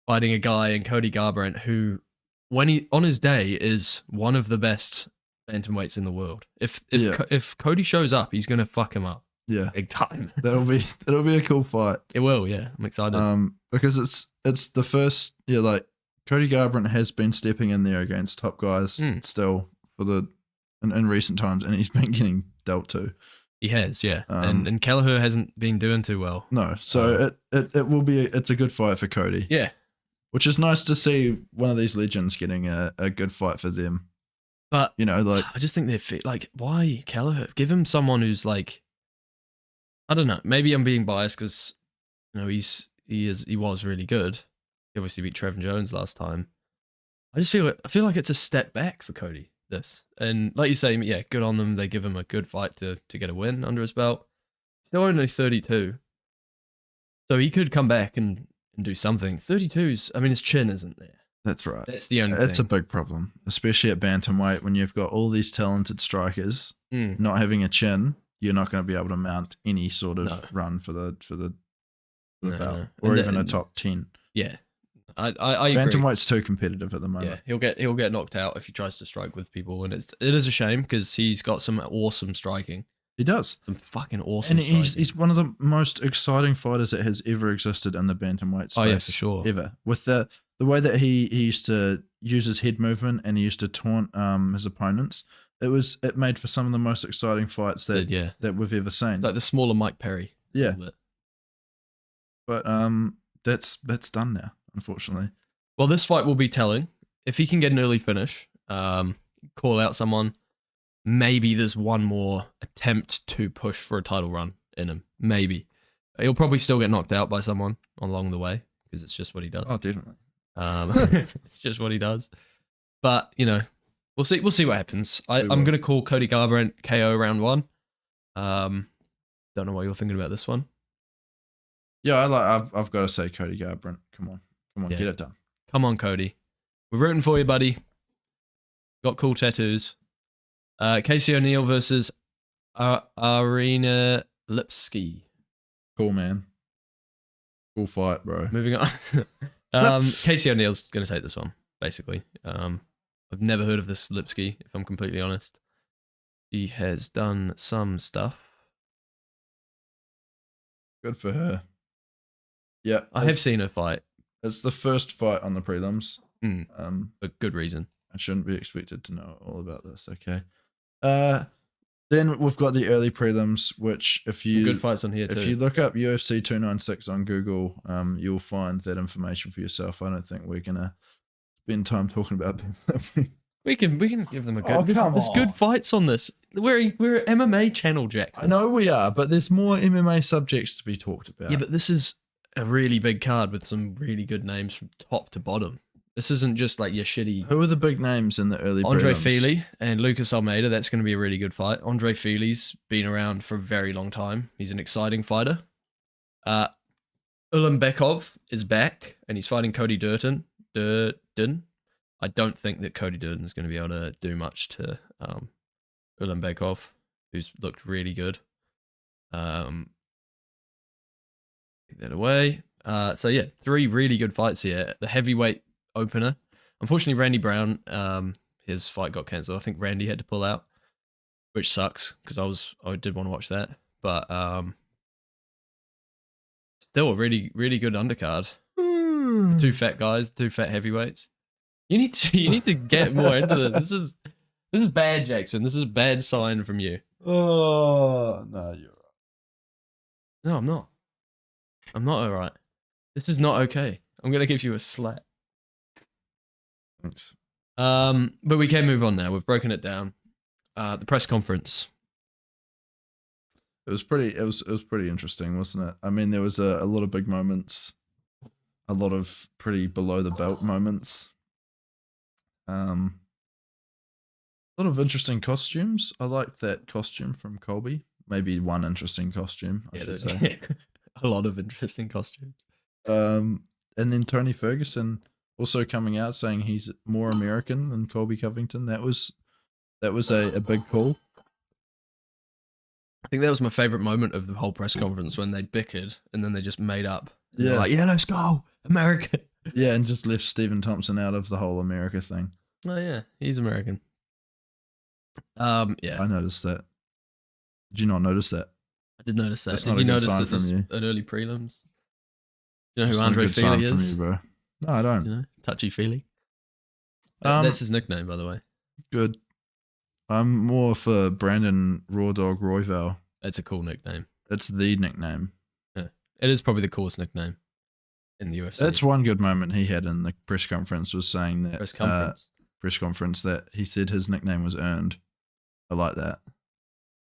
fighting a guy in Cody Garbrandt who, when he on his day, is one of the best bantamweights in the world. If Cody shows up, he's gonna fuck him up. Yeah, big time. that'll be a cool fight. It will. Yeah, I'm excited. Because it's the first. Yeah, like Cody Garbrandt has been stepping in there against top guys still in recent times, and he's been getting dealt to. He has, yeah. And Kelleher hasn't been doing too well. No, so it will be it's a good fight for Cody. Yeah. Which is nice to see one of these legends getting a good fight for them. But like I just think they like, why Kelleher? Give him someone who's like, I don't know. Maybe I'm being biased because he was really good. He obviously beat Trevor Jones last time. I feel like it's a step back for Cody. This, and like you say, yeah, good on them. They give him a good fight to get a win under his belt. Still only 32, so he could come back and do something. 32's, I mean, his chin isn't there. That's right. That's the only thing. It's a big problem, especially at bantamweight when you've got all these talented strikers not having a chin. You're not going to be able to mount any sort of run for the belt or even a top 10. Yeah. I agree. Bantamweight's too competitive at the moment. Yeah, he'll get knocked out if he tries to strike with people, and it is a shame because he's got some awesome striking. He does some fucking awesome. And he's one of the most exciting fighters that has ever existed in the bantamweight space. Oh yeah, for sure. Ever with the way that he used to use his head movement and he used to taunt his opponents. It made for some of the most exciting fights that we've ever seen. Like the smaller Mike Perry. Yeah. But that's done now, unfortunately. Well, this fight will be telling. If he can get an early finish, call out someone, maybe there's one more attempt to push for a title run in him. Maybe. He'll probably still get knocked out by someone along the way because it's just what he does. Oh, definitely. It's just what he does. But, we'll see what happens. I'm going to call Cody Garbrandt KO round 1. Don't know what you're thinking about this one. Yeah, I've got to say Cody Garbrandt. Come on, get it done. Come on, Cody. We're rooting for you, buddy. Got cool tattoos. Casey O'Neill versus Arena Lipski. Cool, man. Cool fight, bro. Moving on. Casey O'Neill's going to take this one, basically. I've never heard of this Lipski, if I'm completely honest. He has done some stuff. Good for her. Yeah. I have seen her fight. It's the first fight on the prelims. For good reason. I shouldn't be expected to know all about this, okay. Then we've got the early prelims, which if you... Some good fights on here too. If you look up UFC 296 on Google, you'll find that information for yourself. I don't think we're going to spend time talking about them. We can give them a go. Oh, come There's good on. fights on this. We're an MMA channel, Jackson. I know we are, but there's more MMA subjects to be talked about. Yeah, but this is a really big card with some really good names from top to bottom. This isn't just like your shitty Who are the big names in the early Andre prelims? Fili and Lucas Almeida. That's going to be a really good fight. Andre Fili's been around for a very long time. He's an exciting fighter. Ulanbekov is back, and he's fighting Cody Durden. I don't think that Cody Durden is going to be able to do much to Ulanbekov, who's looked really good. Take that away. So yeah, 3 really good fights here. The heavyweight opener. Unfortunately, Randy Brown, his fight got cancelled. I think Randy had to pull out, which sucks because I did want to watch that. But still a really, really good undercard. 2 fat guys, 2 fat heavyweights. You need to get more into this. This is bad, Jackson. This is a bad sign from you. Oh, no, you're right. No, I'm not. I'm not all right. This is not okay. I'm gonna give you a slap. Thanks. But we can move on now. We've broken it down. The press conference. It was pretty interesting, wasn't it? I mean, there was a lot of big moments, a lot of pretty below the belt moments. A lot of interesting costumes. I liked that costume from Colby. Maybe one interesting costume, I should say. A lot of interesting costumes. And then Tony Ferguson also coming out saying he's more American than Colby Covington. That was a big call. I think that was my favorite moment of the whole press conference when they bickered and then they just made up. Yeah, like, yeah, let's go, America. Yeah, and just left Stephen Thompson out of the whole America thing. Oh yeah, he's American. Yeah, I noticed that. Did you not notice that? I did notice that. That's Did not you a good notice sign that from this you. an early prelims? You know who That's not a Andre good sign Fili from is? you, bro. No, I don't. You know, Touchy Feely. Um, That's his nickname, by the way. Good. I'm more for Brandon Raw Dog Royval. That's a cool nickname. That's the nickname. Yeah. It is probably the coolest nickname in the UFC. That's one good moment he had in the press conference, was saying that press conference. that he said his nickname was earned. I like that.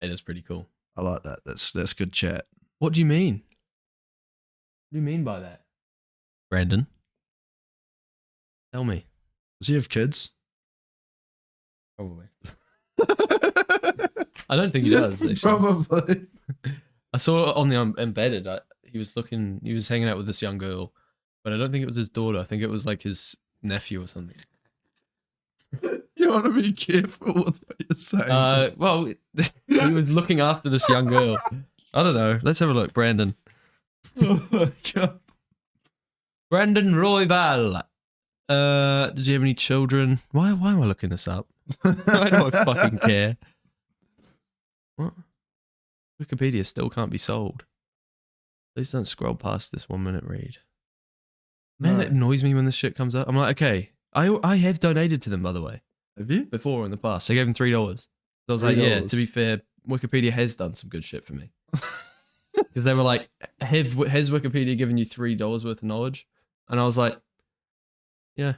It is pretty cool. I like that. That's good chat. What do you mean? What do you mean by that? Brandon? Tell me. Does he have kids? Probably. I don't think he does, actually. Probably. I saw it on the embedded. He was hanging out with this young girl, but I don't think it was his daughter. I think it was like his nephew or something. You want to be careful with what you're saying. Well, he was looking after this young girl. I don't know. Let's have a look. Brandon. Oh my god. Brandon Royval. Does he have any children? Why am I looking this up? Why do I fucking care? What? Wikipedia still can't be sold. Please don't scroll past this 1 minute read. Man, it annoys me when this shit comes up. I'm like, okay, I have donated to them, by the way. Have you? Before in the past. I gave them $3. So I was like, yeah, to be fair, Wikipedia has done some good shit for me. Because they were like, has Wikipedia given you $3 worth of knowledge? And I was like, yeah.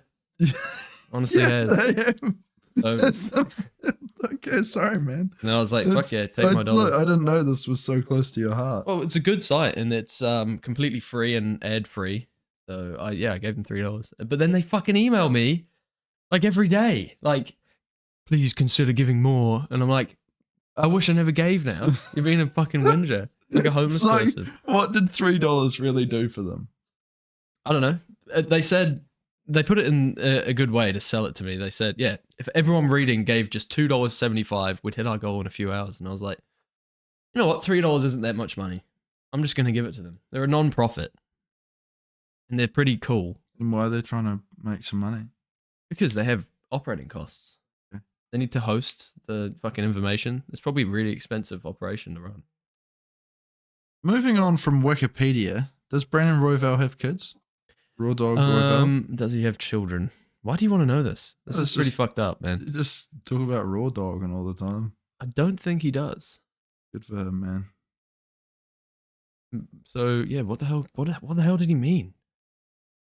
Honestly, has. So, okay, sorry, man. and I was like, fuck yeah, take my dollar. Look, I didn't know this was so close to your heart. Well, it's a good site and it's completely free and ad free. So I gave them $3. But then they fucking email me like every day, like, please consider giving more. And I'm like, I wish I never gave now. You're being a fucking whinger, like a homeless person. What did $3 really do for them? I don't know. They said they put it in a good way to sell it to me. They said, yeah, if everyone reading gave just $2.75, we'd hit our goal in a few hours. And I was like, you know what? $3 isn't that much money. I'm just going to give it to them. They're a non-profit. And they're pretty cool. And why are they trying to make some money? Because they have operating costs. Okay. They need to host the fucking information. It's probably a really expensive operation to run. Moving on from Wikipedia, does Brandon Royval have kids? Raw Dog Royval? Does he have children? Why do you want to know this? This is pretty fucked up, man. You just talk about Raw Dog and all the time. I don't think he does. Good for him, man. So yeah, what the hell? What the hell did he mean?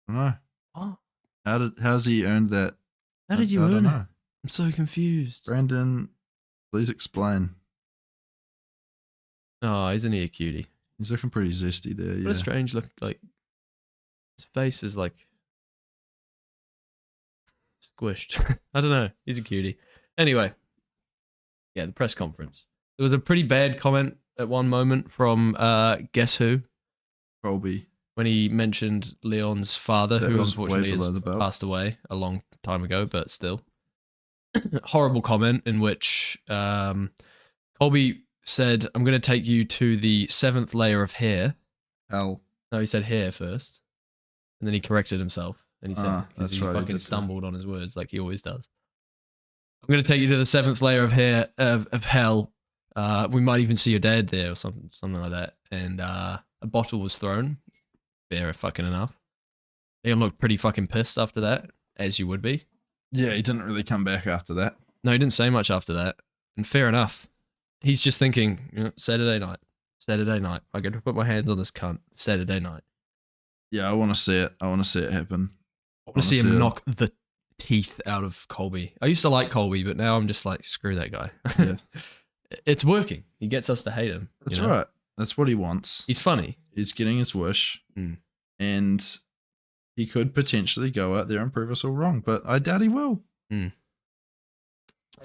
I don't know. What? How's he earned that? How did you I don't earn it? know. I'm so confused. Brandon, please explain. Oh, isn't he a cutie? He's looking pretty zesty there. Yeah. What a strange look. Like his face is like squished. I don't know. He's a cutie. Anyway, yeah, the press conference. There was a pretty bad comment at one moment from guess who? Colby. When he mentioned Leon's father, That who was unfortunately way has below the belt. passed away a long time ago, but still. Horrible comment in which Colby said, I'm going to take you to the 7th layer of hair. L. No, he said hair first. And then he corrected himself. And he said, that's he right, he fucking did stumbled on his words like he always does. I'm going to take you to the 7th layer of hair of hell. We might even see your dad there or something like that. And a bottle was thrown. Fair fucking enough. Liam looked pretty fucking pissed after that, as you would be. Yeah, he didn't really come back after that. No, he didn't say much after that. And fair enough. He's just thinking, you know, Saturday night. I get to put my hands on this cunt. Saturday night. Yeah, I want to see it. I want to see it happen. I want to see him knock the teeth out of Colby. I used to like Colby, but now I'm just like, screw that guy. Yeah. It's working. He gets us to hate him. That's right. That's what he wants. He's funny. He's getting his wish. Mm. And he could potentially go out there and prove us all wrong, but I doubt he will. Mm.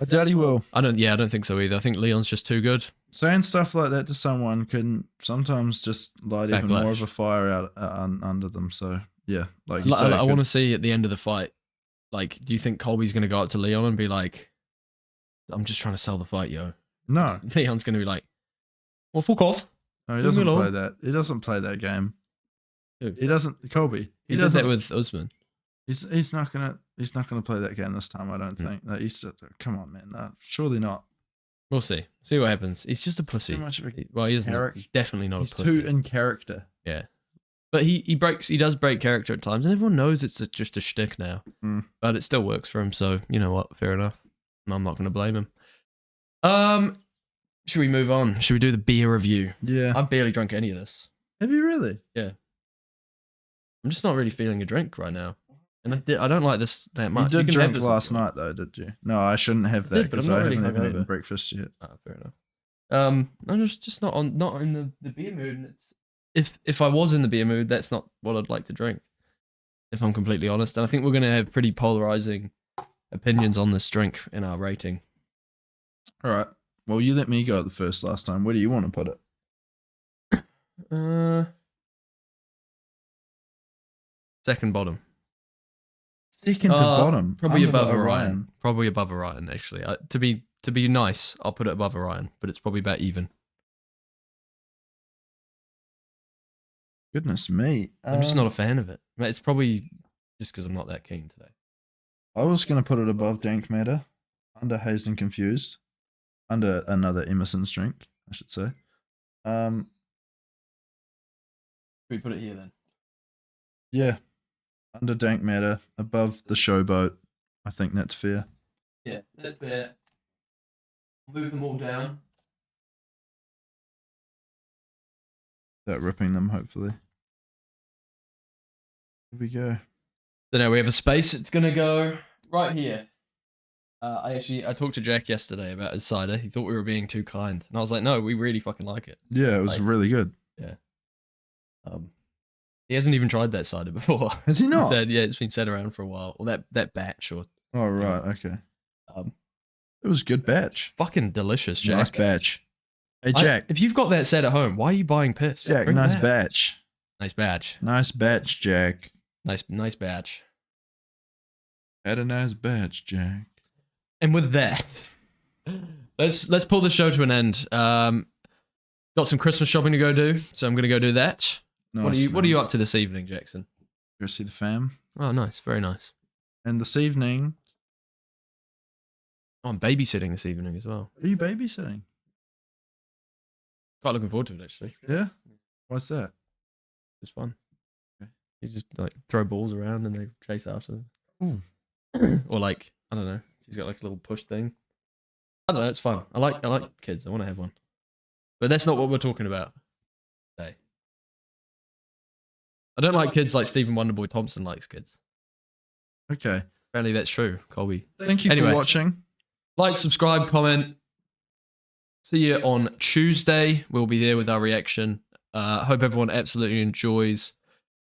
I doubt he will. I don't think so either. I think Leon's just too good. Saying stuff like that to someone can sometimes just light even more of a fire out under them. So yeah, like you say, I want to see at the end of the fight. Like, do you think Colby's going to go up to Leon and be like, "I'm just trying to sell the fight, yo"? No, Leon's going to be like, "Well, fuck off." No, he doesn't play that. He doesn't play that game. Who? He doesn't. Colby. He does that with Usman. He's not gonna play that game this time. I don't think. He's come on, man. No, surely not. We'll see. See what happens. He's just a pussy. Too much of a well, he isn't. He's definitely not he's a pussy. Too in character. Yeah, but he does break character at times, and everyone knows it's just a shtick now. But it still works for him. So you know what? Fair enough. I'm not going to blame him. Should we move on? Should we do the beer review? Yeah. I've barely drunk any of this. Have you really? Yeah. I'm just not really feeling a drink right now. And I don't like this that much. You did drink last night, though, did you? No, I shouldn't have that because I haven't even eaten breakfast yet. Oh, fair enough. I'm just not in the beer mood. And if I was in the beer mood, that's not what I'd like to drink. If I'm completely honest, and I think we're gonna have pretty polarizing opinions on this drink in our rating. All right. Well, you let me go at the first last time. Where do you want to put it? Second bottom. Second to bottom. Probably above Orion. Probably above Orion, actually. To be nice, I'll put it above Orion, but it's probably about even. Goodness me. I'm just not a fan of it. It's probably just because I'm not that keen today. I was going to put it above Dank Matter, under Hazed and Confused, under another Emerson's drink, I should say. Can we put it here then? Yeah. Under Dank Matter, above the Showboat. I think that's fair. Yeah, that's fair. Move them all down. Without ripping them, hopefully. Here we go. So now we have a space. It's going to go right here. I talked to Jack yesterday about his cider. He thought we were being too kind. And I was like, no, we really fucking like it. Yeah, it was really good. Yeah. He hasn't even tried that cider before. Has he not? He said, yeah, it's been set around for a while. Well, that batch or... Oh, right, okay. It was a good batch. Fucking delicious, Jack. Nice batch. Hey, Jack. If you've got that set at home, why are you buying piss? Jack, nice batch. Nice batch. Nice batch, Jack. Nice batch. Had a nice batch, Jack. And with that, let's pull the show to an end. Got some Christmas shopping to go do, so I'm going to go do that. Nice, what are you up to this evening, Jackson? Go see the fam. Oh, nice. Very nice. And this evening... Oh, I'm babysitting this evening as well. Are you babysitting? Quite looking forward to it, actually. Yeah? What's that? It's fun. Okay. You just like throw balls around and they chase after them. Ooh. Or like, I don't know. She's got like a little push thing. I don't know. It's fun. I like kids. I want to have one. But that's not what we're talking about today. I don't like kids like Stephen Wonderboy Thompson likes kids. Okay. Apparently that's true, Colby. Thank you Anyway. for watching. Like, subscribe, comment. See you on Tuesday. We'll be there with our reaction. Hope everyone absolutely enjoys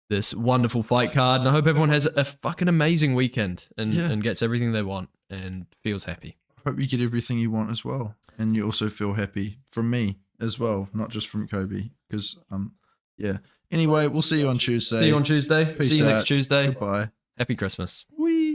this wonderful fight card. And I hope everyone has a fucking amazing weekend and gets everything they want and feels happy. Hope you get everything you want as well. And you also feel happy from me as well, not just from Kobe. Because, yeah. Anyway, we'll see you on Tuesday. See you on Tuesday. Peace See you out. next Tuesday. Goodbye. Happy Christmas. Whee!